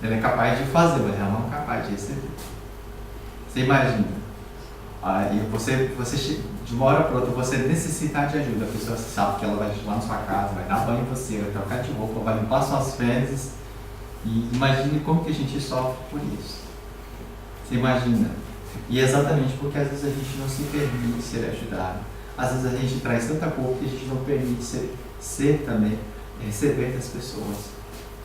Ela é capaz de fazer, mas ela não é capaz de receber. Você imagina, aí você de uma hora para outra, você necessitar de ajuda, a pessoa sabe que ela vai lá na sua casa, vai dar banho em você, vai trocar de roupa, vai limpar suas fezes, e imagine como que a gente sofre por isso. Você imagina? E é exatamente porque às vezes a gente não se permite ser ajudado. Às vezes a gente traz tanta culpa que a gente não permite ser também, receber das pessoas.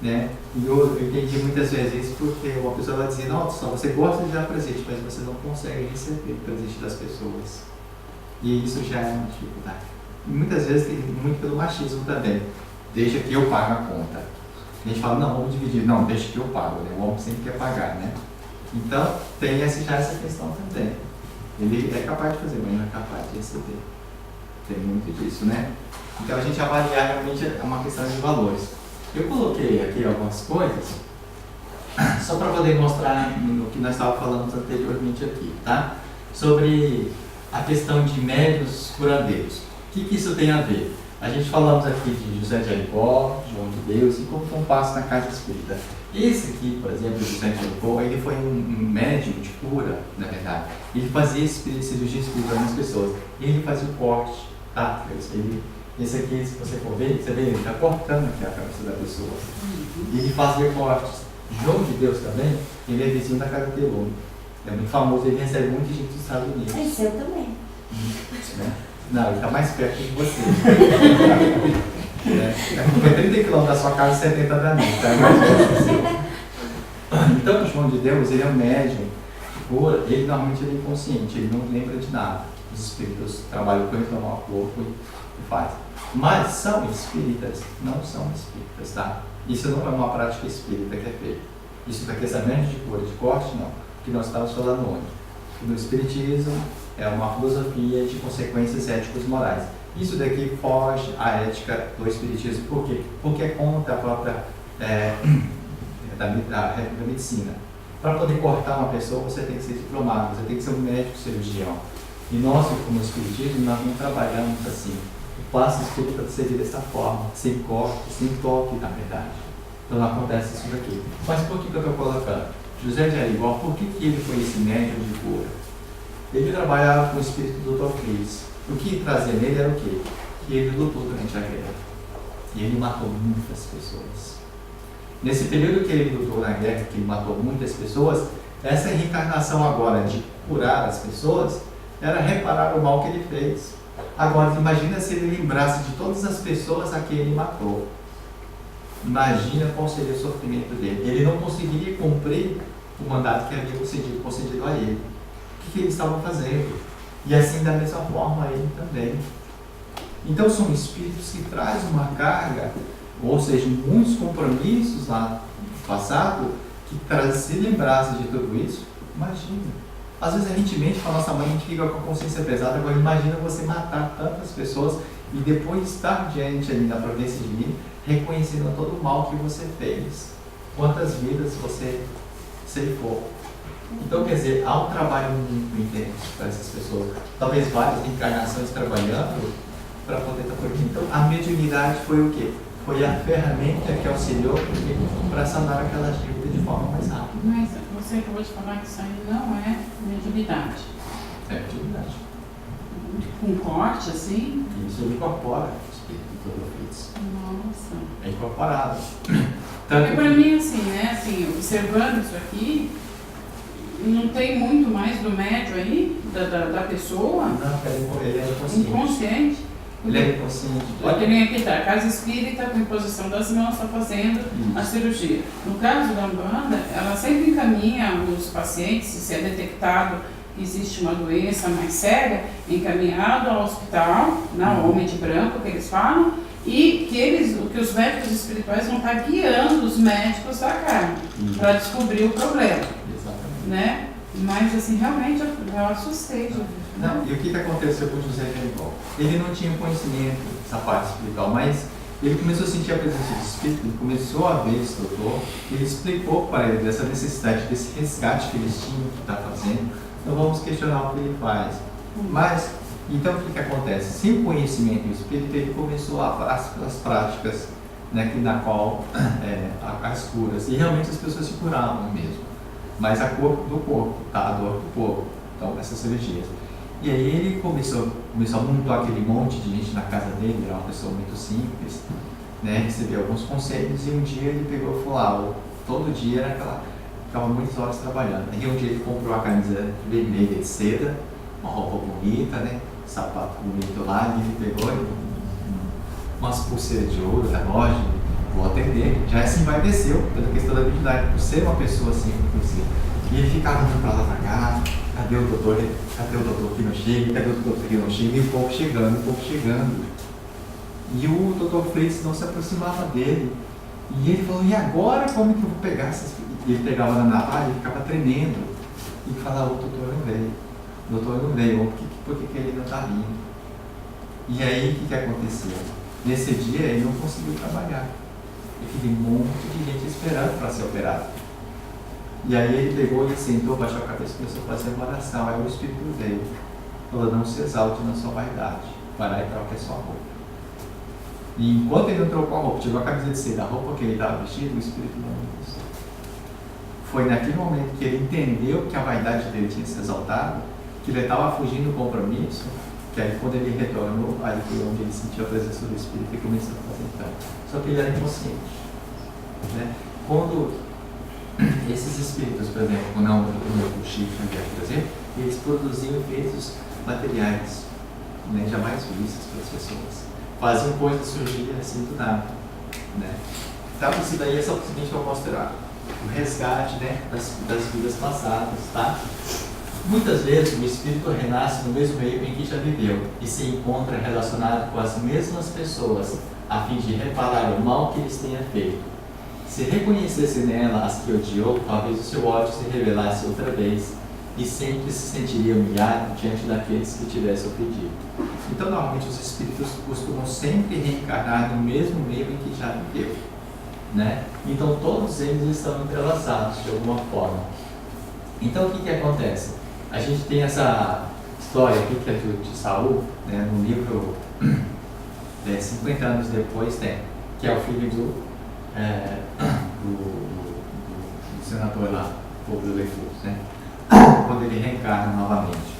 Né? E eu entendi muitas vezes isso porque uma pessoa vai dizer, nossa, você gosta de dar presente, mas você não consegue receber o presente das pessoas. E isso já é uma dificuldade. E muitas vezes tem muito pelo machismo também. Deixa que eu pago a conta. A gente fala, não, vamos dividir. Não, deixa que eu pago. Né? O homem sempre quer pagar, né? Então, tem já essa questão também. Ele é capaz de fazer, mas não é capaz de receber. Tem muito disso, né? Então, a gente avaliar realmente é uma questão de valores. Eu coloquei aqui algumas coisas, só para poder mostrar no que nós estávamos falando anteriormente aqui, tá? Sobre a questão de médiuns curandeiros. O que isso tem a ver? A gente falamos aqui de José de Aricó, João de Deus e como foi um passo na casa espírita. Esse aqui, por exemplo, José de Aricó, ele foi um médium de cura, na verdade. Ele fazia cirurgia espiritual nas pessoas. E ele fazia o corte, tá? Esse aqui, se você for ver, você vê, ele está cortando aqui a cabeça da pessoa. E ele fazia cortes. João de Deus também, ele é vizinho da casa de Telô. É muito famoso, ele recebe muita gente dos Estados Unidos. É seu também. Né? Não, ele está mais perto de você. É 30 km da sua casa e 70 da minha, tá? Então, o João de Deus, ele é um médium de cura, ele normalmente é inconsciente, ele não lembra de nada. Os espíritos trabalham com ele, tomam o corpo e faz. Mas são espíritas, não são espíritas, tá? Isso não é uma prática espírita que é feita. Isso daqui, essa média de cura, de corte, não. O que nós estamos falando hoje. No espiritismo é uma filosofia de consequências éticos morais. Isso daqui foge à ética do espiritismo. Por quê? Porque é contra a própria da medicina. Para poder cortar uma pessoa, você tem que ser diplomado, você tem que ser um médico cirurgião. E nós, como espiritismo, nós não trabalhamos assim. O passo espírita seria dessa forma, sem corte, sem toque, na verdade. Então não acontece isso daqui. Mas por que eu estou colocando? José de Arigó, por que ele foi esse médium de cura? Ele trabalhava com o espírito do Dr. Cris. O que trazia nele era o quê? Que ele lutou durante a guerra. E ele matou muitas pessoas. Nesse período que ele lutou na guerra, que ele matou muitas pessoas, essa reencarnação agora de curar as pessoas era reparar o mal que ele fez. Agora, imagina se ele lembrasse de todas as pessoas a quem ele matou. Imagina qual seria o sofrimento dele. Ele não conseguiria cumprir o mandato que havia concedido a ele. O que ele estava fazendo? E assim, da mesma forma, ele também. Então, são espíritos que trazem uma carga, ou seja, muitos compromissos lá no passado, que se lembrasse de tudo isso, imagina. Às vezes a gente mente com a nossa mãe, a gente fica com a consciência pesada. Agora imagina você matar tantas pessoas e depois estar diante ali da providência divina, reconhecendo todo o mal que você fez. Quantas vidas você ceifou. Então, quer dizer, há um trabalho muito intenso para essas pessoas. Talvez várias encarnações trabalhando para poder estar por aqui. Então, a mediunidade foi o quê? Foi a ferramenta que auxiliou para sanar aquelas dívidas de forma mais rápida. Mas você acabou de falar que isso aí não é mediunidade. É atividade. Com corte, assim? Isso ele incorpora o espírito do Todorflitz. Nossa. É incorporado. Porque para mim, assim, né, assim, observando isso aqui, não tem muito mais do médio aí, da pessoa, Não, ele é inconsciente. inconsciente. Ele é inconsciente. Porque nem aqui tá, casa espírita com imposição das mãos, está fazendo a cirurgia. No caso da Umbanda, ela sempre encaminha os pacientes, se é detectado que existe uma doença mais séria, encaminhado ao hospital, na Homem de Branco, que eles falam, e que os médicos espirituais vão estar guiando os médicos da carne para descobrir o problema. Exatamente. Né? Mas, assim, realmente eu assustei. Não, e o que aconteceu com o José Jericó? Ele não tinha conhecimento dessa parte espiritual, mas ele começou a sentir a presença do Espírito, ele começou a ver esse doutor, ele explicou para ele dessa necessidade, desse resgate que eles tinham que estar fazendo. Então vamos questionar o que ele faz. Mas, então o que acontece? Sem o conhecimento do Espírito, ele começou as práticas, né, na qual as curas, e realmente as pessoas se curavam mesmo, mas a cor do corpo, tá? A dor do corpo, então essas cirurgias. E aí ele começou a montar aquele monte de gente na casa dele, era uma pessoa muito simples, né, recebeu alguns conselhos, e um dia ele pegou e falou, todo dia era ficava muitas horas trabalhando. Aí um dia ele comprou a camisa vermelha de seda, uma roupa bonita, né, sapato bonito lá, e ele pegou umas pulseiras de ouro, relógio, vou atender, já se envaideceu pela questão da habilidade, por ser uma pessoa assim, e ele ficava indo pra lá pra cá, cadê o doutor que não chega, cadê o doutor que não chega, e o povo chegando. E o doutor Fritz não se aproximava dele, e ele falou, e agora como que eu vou pegar essas... E ele pegava na navalha e ficava tremendo, e falava, o doutor não veio, por que ele não está vindo? E aí o que aconteceu? Nesse dia ele não conseguiu trabalhar, e teve um monte de gente esperando para ser operado. E aí ele pegou, ele sentou, baixou a cabeça e começou a fazer uma oração. Aí o Espírito veio, falou, não se exalte na sua vaidade, vai lá e troque a sua roupa. E enquanto ele não trocou a roupa, tirou a camisa de seda, a roupa que ele estava vestido, o Espírito não manifestou. Foi naquele momento que ele entendeu que a vaidade dele tinha se exaltado, que ele estava fugindo do compromisso, que aí quando ele retornou, aí foi onde ele sentiu a presença do Espírito e começou a fazer então. Só que ele era inconsciente. Né? Quando esses espíritos, por exemplo, o Chico, por exemplo, eles produziam efeitos materiais, né, jamais vistos pelas pessoas. Faziam coisas surgirem assim do nada. Né? Então, isso daí é só o seguinte que eu vou mostrar. O resgate, né, das vidas passadas, tá? Muitas vezes o espírito renasce no mesmo meio em que já viveu e se encontra relacionado com as mesmas pessoas a fim de reparar o mal que lhes tenha feito. Se reconhecesse nela as que odiou, talvez o seu ódio se revelasse outra vez e sempre se sentiria humilhado diante daqueles que tivesse ofendido. Então, normalmente, os espíritos costumam sempre reencarnar no mesmo meio em que já viveu. Né? Então todos eles estão entrelaçados de alguma forma. Então o que acontece? A gente tem essa história aqui que é de Saul, né, no livro 50 anos depois tem, que é o filho do senador lá, povo do Leifus, né? Quando ele reencarna novamente.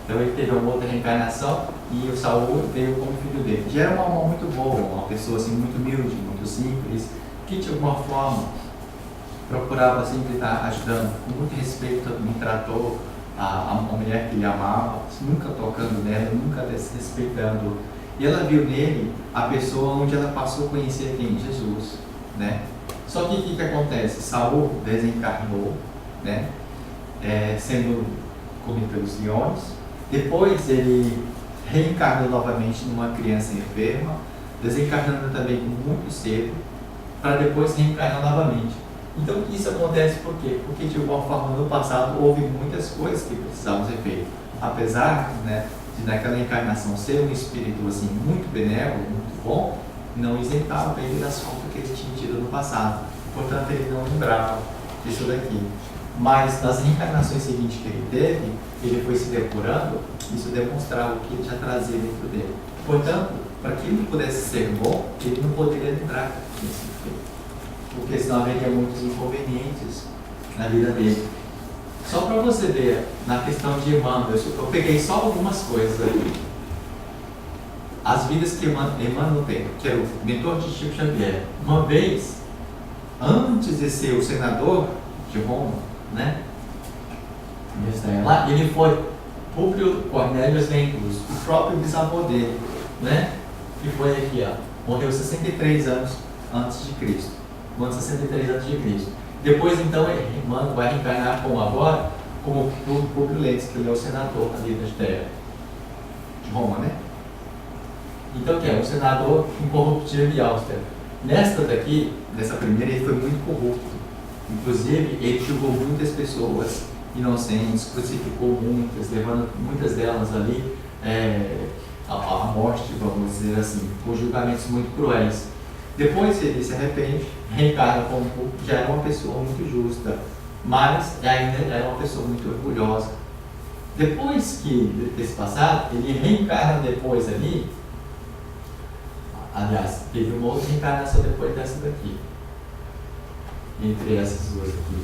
Então ele teve uma outra reencarnação e o Saul veio como filho dele, que era uma alma muito boa, uma pessoa assim muito humilde, muito simples, que de alguma forma procurava sempre estar ajudando, com muito respeito, me tratou a mulher que ele amava, nunca tocando nela, nunca desrespeitando. E ela viu nele a pessoa onde ela passou a conhecer quem? Jesus. Né? Só que o que acontece? Saul desencarnou, né? Sendo comido pelos leões. Depois ele reencarnou novamente numa criança enferma, desencarnando também muito cedo, para depois reencarnar novamente. Então isso acontece por quê? Porque de alguma forma no passado houve muitas coisas que precisavam ser feitas. Apesar, né, de naquela encarnação ser um espírito assim, muito benévolo, muito bom, não isentava ele das faltas que ele tinha tido no passado. Portanto, ele não lembrava disso daqui. Mas nas reencarnações seguintes que ele teve, ele foi se depurando, isso demonstrava o que ele já trazia dentro dele. Portanto, para que ele pudesse ser bom, ele não poderia lembrar desse feito, porque senão haveria muitos inconvenientes na vida dele. Só para você ver, na questão de Emmanuel, eu peguei só algumas coisas aqui. As vidas que Emmanuel tem, que é o mentor de Chico Xavier. Uma vez, antes de ser o senador de Roma, né? Lá, ele foi Públio Cornelius Lentulus, o próprio bisavô dele, né? Que foi aqui, ó, morreu 63 anos antes de Cristo. Morreu 63 antes de Cristo. Depois, então, Emmanuel vai reencarnar como o Públio Lentulus, que ele é o senador ali da Judéia, de Roma, né? Então, que é um senador incorruptível e austero. Nesta primeira, ele foi muito corrupto. Inclusive, ele julgou muitas pessoas inocentes, crucificou muitas, levando muitas delas ali à morte, vamos dizer assim, com julgamentos muito cruéis. Depois ele se arrepende, reencarna como já era uma pessoa muito justa, mas ainda era uma pessoa muito orgulhosa. Depois desse passado, ele reencarna depois ali. Aliás, teve uma outra reencarnação depois dessa daqui, entre essas duas aqui.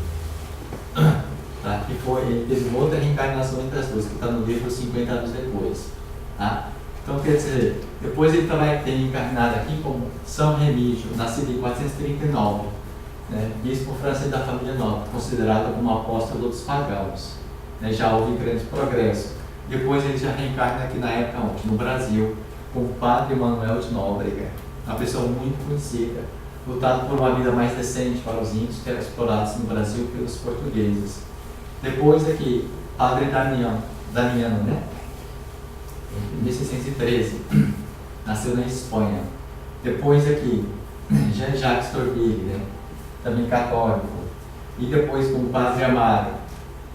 Tá? Ele teve uma outra reencarnação entre as duas, que está no livro 50 anos depois. Tá? Então, quer dizer, depois ele vai ter reencarnado aqui como São Remígio, nascido em 439, né? Bispo francês da família Nova, considerado como apóstolo dos pagãos. Né? Já houve grande progresso. Depois ele já reencarna aqui na época onde? No Brasil, com o Padre Manuel de Nóbrega, uma pessoa muito conhecida, lutado por uma vida mais decente para os índios que eram explorados no Brasil pelos portugueses. Depois aqui, Padre Damiano, né? Em 1613, nasceu na Espanha. Depois aqui, Jean-Jacques Torbide, né? Também católico. E depois com o Padre Amaro.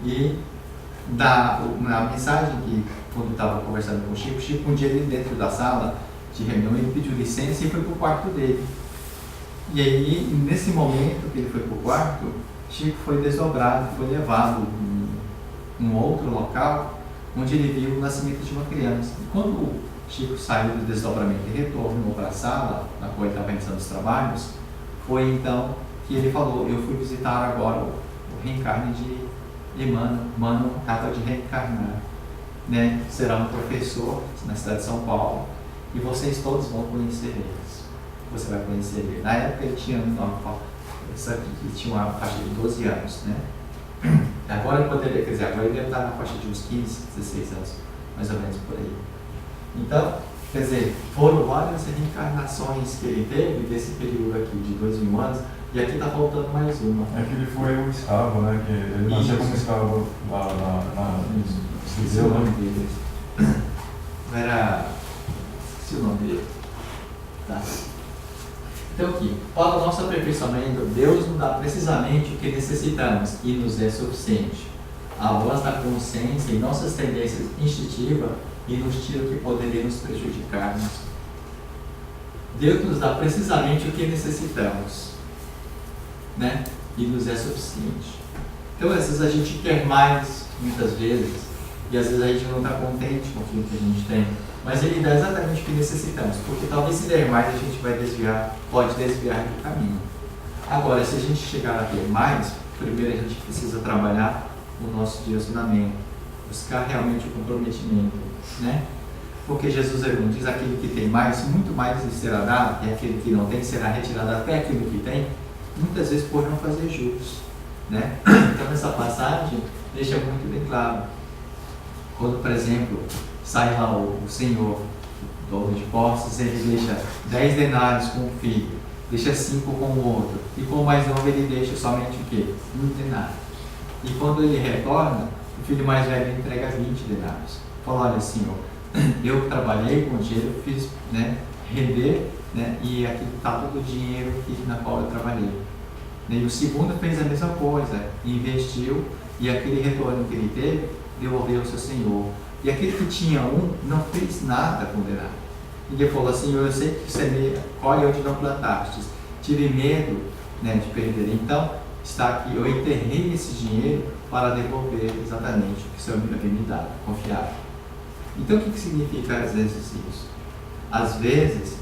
E na mensagem que, quando eu estava conversando com o Chico, um dia ele dentro da sala de reunião, ele pediu licença e foi para o quarto dele. E aí, nesse momento que ele foi para o quarto, Chico foi desdobrado, foi levado em um outro local, onde ele viu o nascimento de uma criança. E quando o Chico saiu do desdobramento e retornou para a sala, na qual ele estava realizando os trabalhos, foi então que ele falou: eu fui visitar agora o reencarne de Emmanuel acaba de reencarnar, né? Será um professor na cidade de São Paulo e vocês todos vão conhecer eles. Você vai conhecer ele. Na época ele tinha uma faixa de 12 anos, né? Agora ele poderia, quer dizer, agora ele deve estar na faixa de uns 15, 16 anos, mais ou menos por aí. Então, quer dizer, foram várias reencarnações que ele teve desse período aqui, de 2000 anos, e aqui está faltando mais uma. É que ele foi um escravo, né? Que ele nasceu como escravo lá Esqueci o nome dele. Não era... Esqueci o nome dele. Tá. Então aqui, para o nosso aperfeiçoamento, Deus nos dá precisamente o que necessitamos e nos é suficiente. A voz da consciência e nossas tendências instintivas e nos tira o que poderia nos prejudicar-nos. Deus nos dá precisamente o que necessitamos, né? E nos é suficiente. Então às vezes a gente quer mais, muitas vezes, e às vezes a gente não está contente com aquilo que a gente tem, mas ele dá exatamente o que necessitamos, porque talvez se der mais a gente pode desviar do caminho. Agora, se a gente chegar a ter mais, primeiro a gente precisa trabalhar o nosso direcionamento, buscar realmente o comprometimento, né? Porque Jesus diz: aquele que tem mais, muito mais lhe será dado, e aquele que não tem será retirado até aquilo que tem, muitas vezes por não fazer jus, né? Então essa passagem deixa muito bem claro. Quando, por exemplo, sai lá o senhor, dono de posses, ele deixa 10 denários com o filho, deixa 5 com o outro, e com o mais novo ele deixa somente o quê? 1 denário. E quando ele retorna, o filho mais velho entrega 20 denários. Fala: olha, senhor, eu trabalhei com o dinheiro, fiz, né, render, né, e aqui está todo o dinheiro na qual eu trabalhei. E o segundo fez a mesma coisa, investiu, e aquele retorno que ele teve, devolveu ao seu senhor. E aquele que tinha 1 não fez nada com o denário. E ele falou: Senhor, eu sei que você colhe onde não plantastes, tive medo, né, de perder. Então, está aqui, eu enterrei esse dinheiro para devolver exatamente o que o Senhor me havia me dado, confiado. Então, o que significa às vezes isso? Às vezes,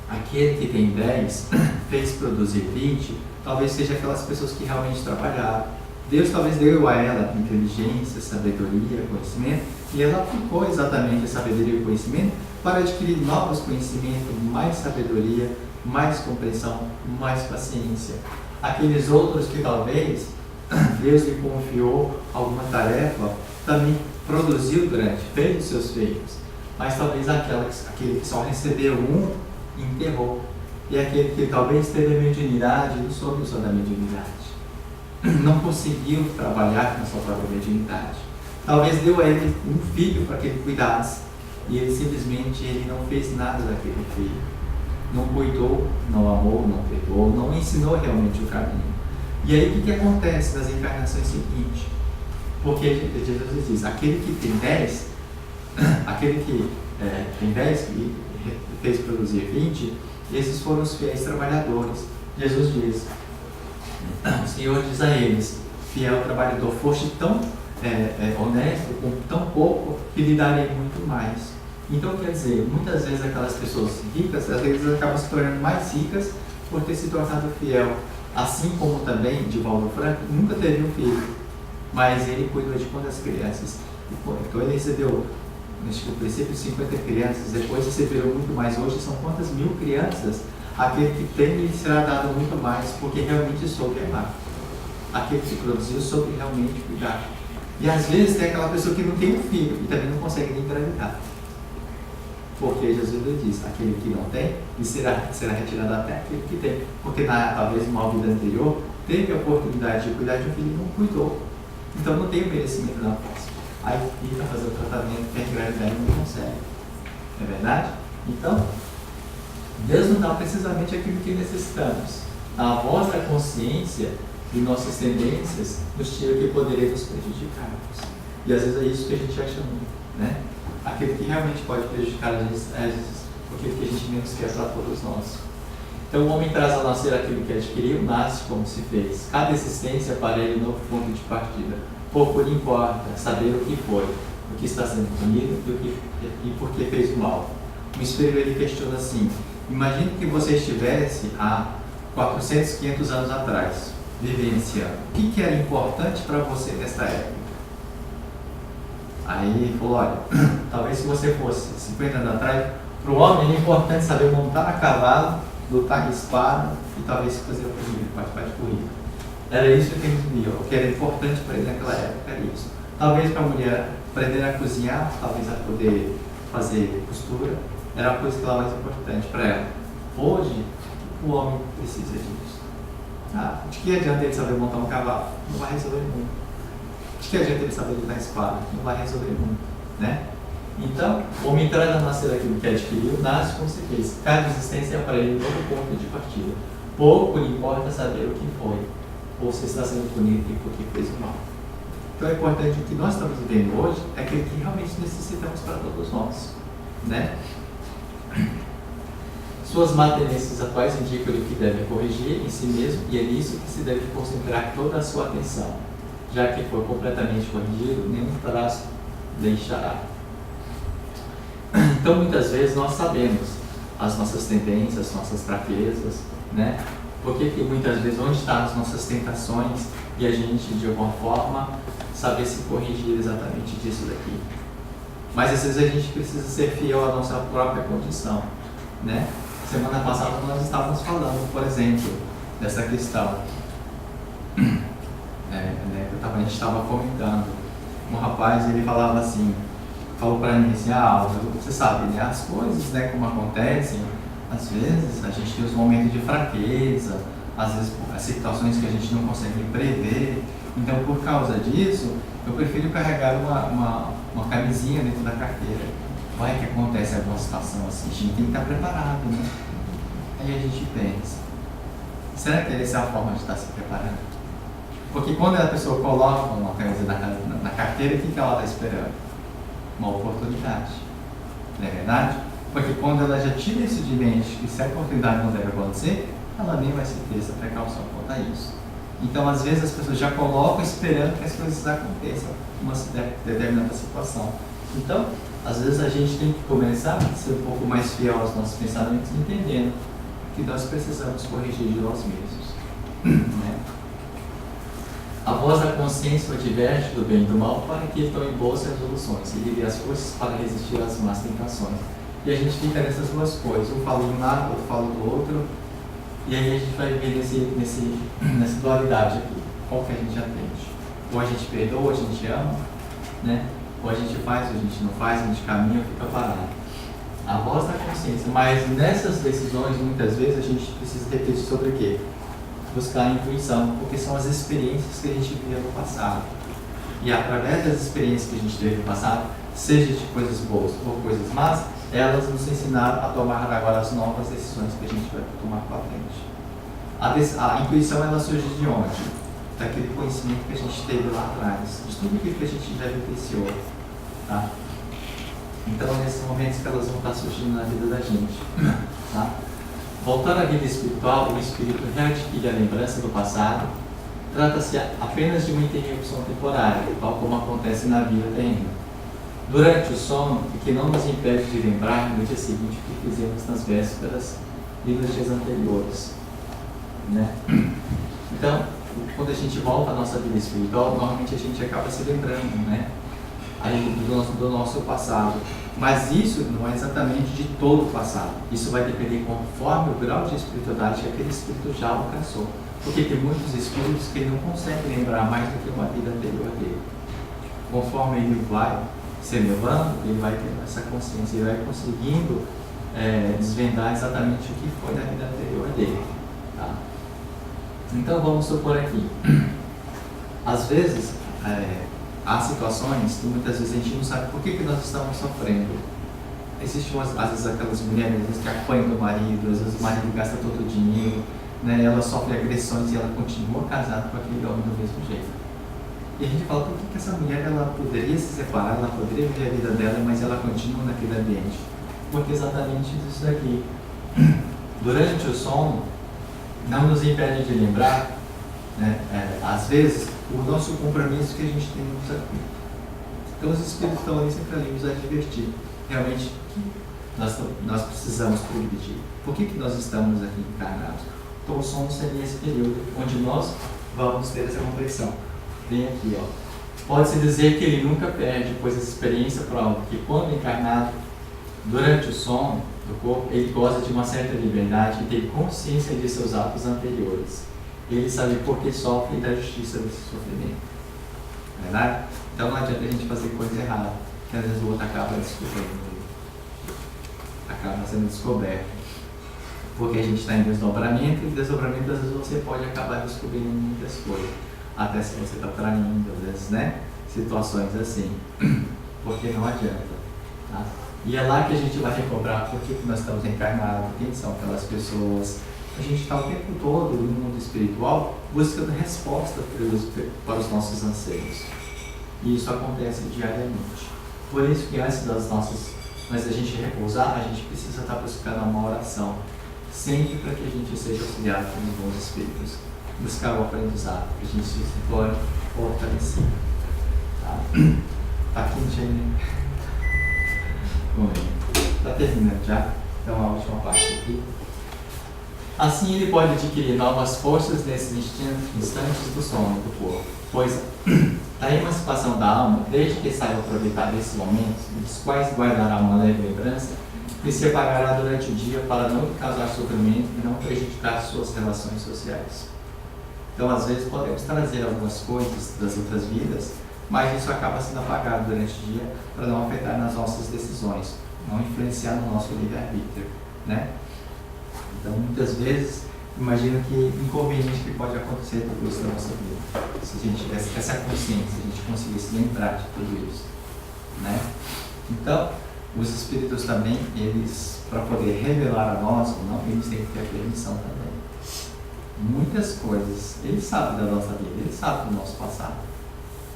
aquele que tem 10 fez produzir 20, talvez seja aquelas pessoas que realmente trabalharam, Deus talvez deu a ela inteligência, sabedoria, conhecimento, e ela aplicou exatamente a sabedoria e o conhecimento para adquirir novos conhecimentos, mais sabedoria, mais compreensão, mais paciência. Aqueles outros que talvez Deus lhe confiou alguma tarefa, também produziu fez os seus feitos, mas talvez aquele que só recebeu um, enterrou. E aquele que talvez teve a mediunidade, não soube usar da mediunidade, não conseguiu trabalhar com a sua própria mediunidade. Talvez deu a ele um filho para que ele cuidasse, e ele simplesmente não fez nada daquele filho. Não cuidou, não amou, não perdoou, não ensinou realmente o caminho. E aí o que acontece nas encarnações seguintes? Porque Jesus diz, aquele que tem 10, aquele que tem 10 e fez produzir 20, esses foram os fiéis trabalhadores. Jesus diz, o Senhor diz a eles, fiel trabalhador, foste tão honesto com tão pouco que lhe darei muito mais. Então quer dizer, muitas vezes aquelas pessoas ricas, às vezes acabam se tornando mais ricas por ter se tornado fiel. Assim como também Divaldo Franco nunca teve um filho, mas ele cuidou de quantas crianças. Então ele recebeu, acho que no princípio 50 crianças, depois recebeu muito mais. Hoje são quantas mil crianças? Aquele que tem lhe será dado muito mais, porque realmente soube amar. Aquele que produziu soube realmente cuidar. E às vezes tem aquela pessoa que não tem um filho e também não consegue nem engravidar. Porque Jesus diz, aquele que não tem, lhe será retirado até aquele que tem. Porque talvez numa vida anterior, teve a oportunidade de cuidar de um filho e não cuidou. Então não tem o merecimento na próxima. Aí fica fazer o tratamento, quer engravidar e não consegue. É verdade? Então, Deus nos dá precisamente aquilo que necessitamos. A voz da consciência de nossas tendências nos tira o que poderia nos prejudicar. E às vezes é isso que a gente acha muito, né? Aquilo que realmente pode prejudicar a gente, aquilo que a gente menos quer para todos nós. Então o homem traz ao nascer aquilo que adquiriu, nasce como se fez. Cada existência para ele novo ponto de partida. Pouco lhe importa saber o que foi, o que está sendo punido e por que fez o mal. O espírito ele questiona assim, imagine que você estivesse há 400, 500 anos atrás, vivenciando. O que era importante para você nessa época? Aí ele falou, olha, talvez se você fosse 50 anos atrás, para o homem é importante saber montar a cavalo, lutar com espada e talvez fazer a corrida, participar de corrida. Era isso que ele via, o que era importante para ele naquela época era isso. Talvez para a mulher aprender a cozinhar, talvez a poder fazer costura, era a coisa que era mais importante para ela. Hoje, o homem precisa disso. De que adianta ele saber montar um cavalo? Não vai resolver muito. De que adianta ele saber lutar espada? Não vai resolver muito, né? Então, o homem traz a nascer aquilo que adquiriu, nasce como se fez. Cada existência é para ele um novo ponto de partida. Pouco lhe importa saber o que foi, ou se está sendo punido porque fez o mal. Então é importante que o que nós estamos vivendo hoje é aquilo que realmente necessitamos para todos nós, né? Suas má tendências atuais indicam-lhe que deve corrigir em si mesmo e é nisso que se deve concentrar toda a sua atenção. Já que for completamente corrigido, nenhum traço deixará. Então, muitas vezes, nós sabemos as nossas tendências, as nossas fraquezas, né? Porque que muitas vezes, onde estão as nossas tentações e a gente, de alguma forma, saber se corrigir exatamente disso daqui. Mas, às vezes, a gente precisa ser fiel à nossa própria condição, né? Semana passada, nós estávamos falando, por exemplo, dessa questão. A gente estava comentando, um rapaz, ele falava assim, falou para mim assim, você sabe, né, as coisas, né, como acontecem, às vezes a gente tem os momentos de fraqueza, às vezes as situações que a gente não consegue prever, então por causa disso, eu prefiro carregar uma camisinha dentro da carteira. Vai que acontece alguma situação assim, a gente tem que estar preparado, né? Aí a gente pensa, será que essa é a forma de estar se preparando? Porque quando a pessoa coloca uma coisa na carteira, o que ela está esperando? Uma oportunidade. Não é verdade? Porque quando ela já tira isso de mente, que se a oportunidade não deve acontecer, ela nem vai se ter essa precaução quanto a isso. Então, às vezes, as pessoas já colocam esperando que as coisas aconteçam em uma determinada situação. Então, às vezes, a gente tem que começar a ser um pouco mais fiel aos nossos pensamentos, entendendo que nós precisamos corrigir de nós mesmos. Né? A voz da consciência o adverte do bem e do mal para que ele tome boas resoluções e lhe dê as forças para resistir às más tentações. E a gente fica nessas duas coisas, um fala de um lado, outro fala do outro, e aí a gente vai viver nessa dualidade aqui. Qual que a gente atende? Ou a gente perdoa, ou a gente ama, né? Ou a gente faz, ou a gente não faz, a gente caminha ou fica parado. A voz da consciência. Mas nessas decisões, muitas vezes, a gente precisa refletir sobre o quê? Buscar a intuição, porque são as experiências que a gente vivia no passado. E através das experiências que a gente teve no passado, seja de coisas boas ou coisas más, elas nos ensinaram a tomar agora as novas decisões que a gente vai tomar para frente. A intuição, ela surge de onde? Daquele conhecimento que a gente teve lá atrás, de tudo aquilo que a gente já vivenciou, tá? Então, nesses momentos que elas vão estar surgindo na vida da gente, tá? Voltando à vida espiritual, o espírito readquire a lembrança do passado. Trata-se apenas de uma interrupção temporária, tal como acontece na vida terrena. Durante o sono, o que não nos impede de lembrar no dia seguinte o que fizemos nas vésperas e nos dias anteriores, né? Então, quando a gente volta à nossa vida espiritual, normalmente a gente acaba se lembrando, né? Aí do nosso passado. Mas isso não é exatamente de todo o passado. Isso vai depender conforme o grau de espiritualidade que aquele espírito já alcançou. Porque tem muitos espíritos que ele não consegue lembrar mais do que uma vida anterior dele. Conforme ele vai se elevando, ele vai tendo essa consciência, ele vai conseguindo desvendar exatamente o que foi na vida anterior dele. Tá? Então vamos supor aqui, às vezes há situações que muitas vezes a gente não sabe por que nós estamos sofrendo. Existem às vezes aquelas mulheres às vezes, que apanham do marido, às vezes o marido gasta todo o dinheiro, né, ela sofre agressões e ela continua casada com aquele homem do mesmo jeito. E a gente fala, por que essa mulher ela poderia se separar, ela poderia viver a vida dela, mas ela continua naquele ambiente? Porque exatamente isso daqui. Durante o sono, não nos impede de lembrar, né, às vezes, o nosso compromisso que a gente tem aqui. Então os espíritos estão ali sempre ali nos advertir. Realmente, nós precisamos progredir. Por que nós estamos aqui encarnados? Então o sono seria esse período onde nós vamos ter essa compreensão. Vem aqui, ó. Pode-se dizer que ele nunca perde, pois essa experiência prova que quando encarnado, durante o sono do corpo, ele goza de uma certa liberdade e tem consciência de seus atos anteriores. Ele sabe por que sofre e da justiça desse sofrimento. Não é verdade? Então não adianta a gente fazer coisa errada, que às vezes o outro acaba descobrindo, acaba sendo descoberto. Porque a gente está em desdobramento, e desdobramento às vezes você pode acabar descobrindo muitas coisas. Até se você está traindo, às vezes, né? Situações assim. Porque não adianta. Tá? E é lá que a gente vai recobrar por que nós estamos encarnados, quem são aquelas pessoas. A gente está o tempo todo no mundo espiritual buscando resposta para os nossos anseios. E isso acontece diariamente. Por isso que antes a gente repousar, a gente precisa estar buscando uma oração. Sempre para que a gente seja auxiliado pelos bons espíritos. Buscar o aprendizado, para que a gente se torne fortalecido. Tá quente aí, né? Está terminando já. Então a última parte aqui. Assim ele pode adquirir novas forças nesses instantes do sono do corpo, pois a emancipação da alma, desde que saiba aproveitar desses momentos, dos quais guardará uma leve lembrança, e se apagará durante o dia para não lhe causar sofrimento e não prejudicar suas relações sociais. Então, às vezes, podemos trazer algumas coisas das outras vidas, mas isso acaba sendo apagado durante o dia para não afetar nas nossas decisões, não influenciar no nosso livre-arbítrio, né? Então, muitas vezes, imagina que inconveniente que pode acontecer depois da nossa vida. Se a gente tivesse essa consciência, se a gente conseguisse lembrar de tudo isso, né? Então, os espíritos também, eles, para poder revelar a nós ou não, eles têm que ter a permissão também. Muitas coisas, eles sabem da nossa vida, eles sabem do nosso passado.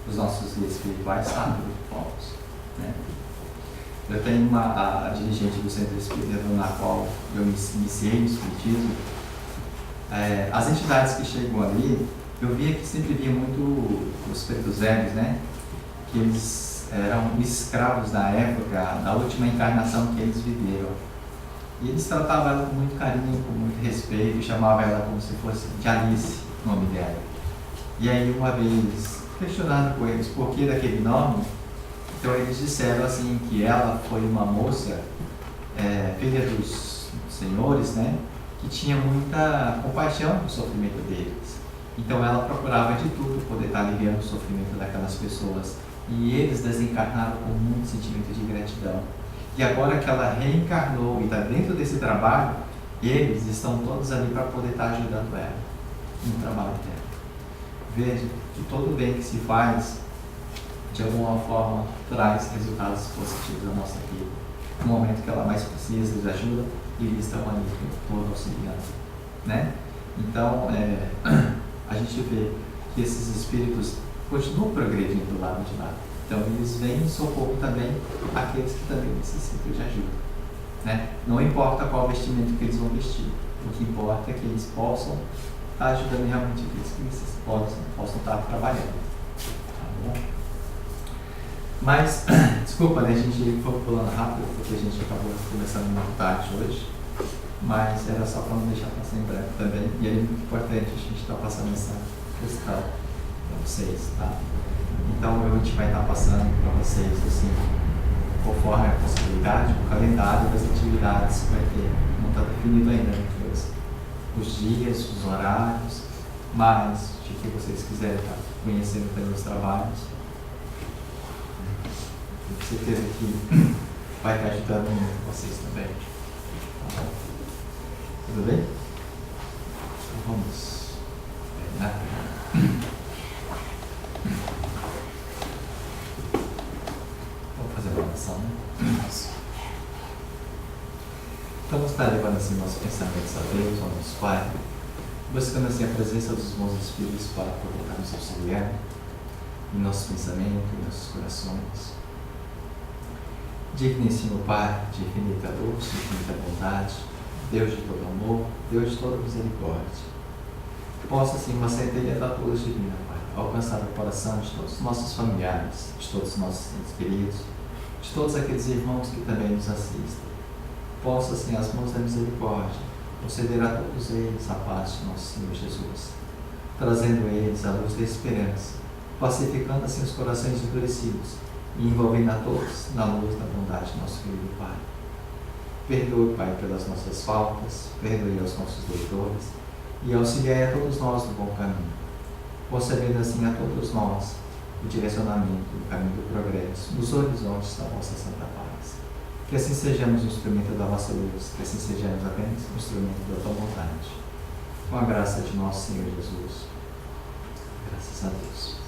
Os nossos guias espirituais sabem do que fomos, né? Eu tenho a dirigente do Centro Espírita na qual eu me iniciei no Espiritismo. As entidades que chegam ali, eu via que sempre via muito os pretos velhos, né? Que eles eram escravos da época, da última encarnação que eles viveram. E eles tratavam ela com muito carinho, com muito respeito, e chamavam ela como se fosse de Alice, o nome dela. E aí, uma vez, questionando com eles por que daquele nome, então eles disseram assim que ela foi uma moça, filha dos senhores, né, que tinha muita compaixão com o sofrimento deles. Então ela procurava de tudo poder estar aliviando o sofrimento daquelas pessoas. E eles desencarnaram com muito sentimento de gratidão. E agora que ela reencarnou e está dentro desse trabalho, eles estão todos ali para poder estar ajudando ela no trabalho dela. Veja que todo bem que se faz, de alguma forma, traz resultados positivos na nossa vida. No momento que ela mais precisa de ajuda, eles estão ali todo auxiliando, né? Então, a gente vê que esses espíritos continuam progredindo do lado de lá. Então, eles vêm em socorro também àqueles que também necessitam de ajuda, né? Não importa qual vestimento que eles vão vestir, o que importa é que eles possam estar ajudando realmente aqueles que possam estar trabalhando, tá bom? Mas, desculpa, né? A gente foi pulando rápido, porque a gente acabou começando muito tarde hoje, mas era só para não deixar passar em breve também, e é muito importante a gente estar passando essa questão para vocês, tá? Então, a gente vai estar passando para vocês, assim, conforme a possibilidade, o calendário das atividades que vai ter. Não está definido ainda, né? Os dias, os horários, mas de que vocês quiserem estar conhecendo pelos trabalhos, tenho certeza que vai estar ajudando muito vocês também. Tá bom? Tudo bem? Então vamos terminar. Vamos fazer uma oração, né? Então vamos estar levando assim nossos pensamentos a Deus, ao nosso Pai, buscando assim a presença dos bons Espíritos para poder estar nos auxiliar em nossos pensamentos, em nossos corações. Digníssimo Pai, de infinita luz, de infinita bondade, Deus de todo amor, Deus de toda misericórdia, possa assim uma centelha da tua luz divina, Pai, alcançar o coração de todos os nossos familiares, de todos os nossos entes queridos, de todos aqueles irmãos que também nos assistem. Possa assim as mãos da misericórdia conceder a todos eles a paz de nosso Senhor Jesus, trazendo a eles a luz da esperança, pacificando assim os corações endurecidos e envolvendo a todos na luz da bondade de nosso querido Pai. Perdoe, Pai, pelas nossas faltas, perdoe aos nossos devedores e auxiliai a todos nós no bom caminho, concedendo assim a todos nós o direcionamento do caminho do progresso, nos horizontes da vossa santa paz. Que assim sejamos um instrumento da vossa luz, que assim sejamos apenas um instrumento da tua vontade. Com a graça de nosso Senhor Jesus. Graças a Deus.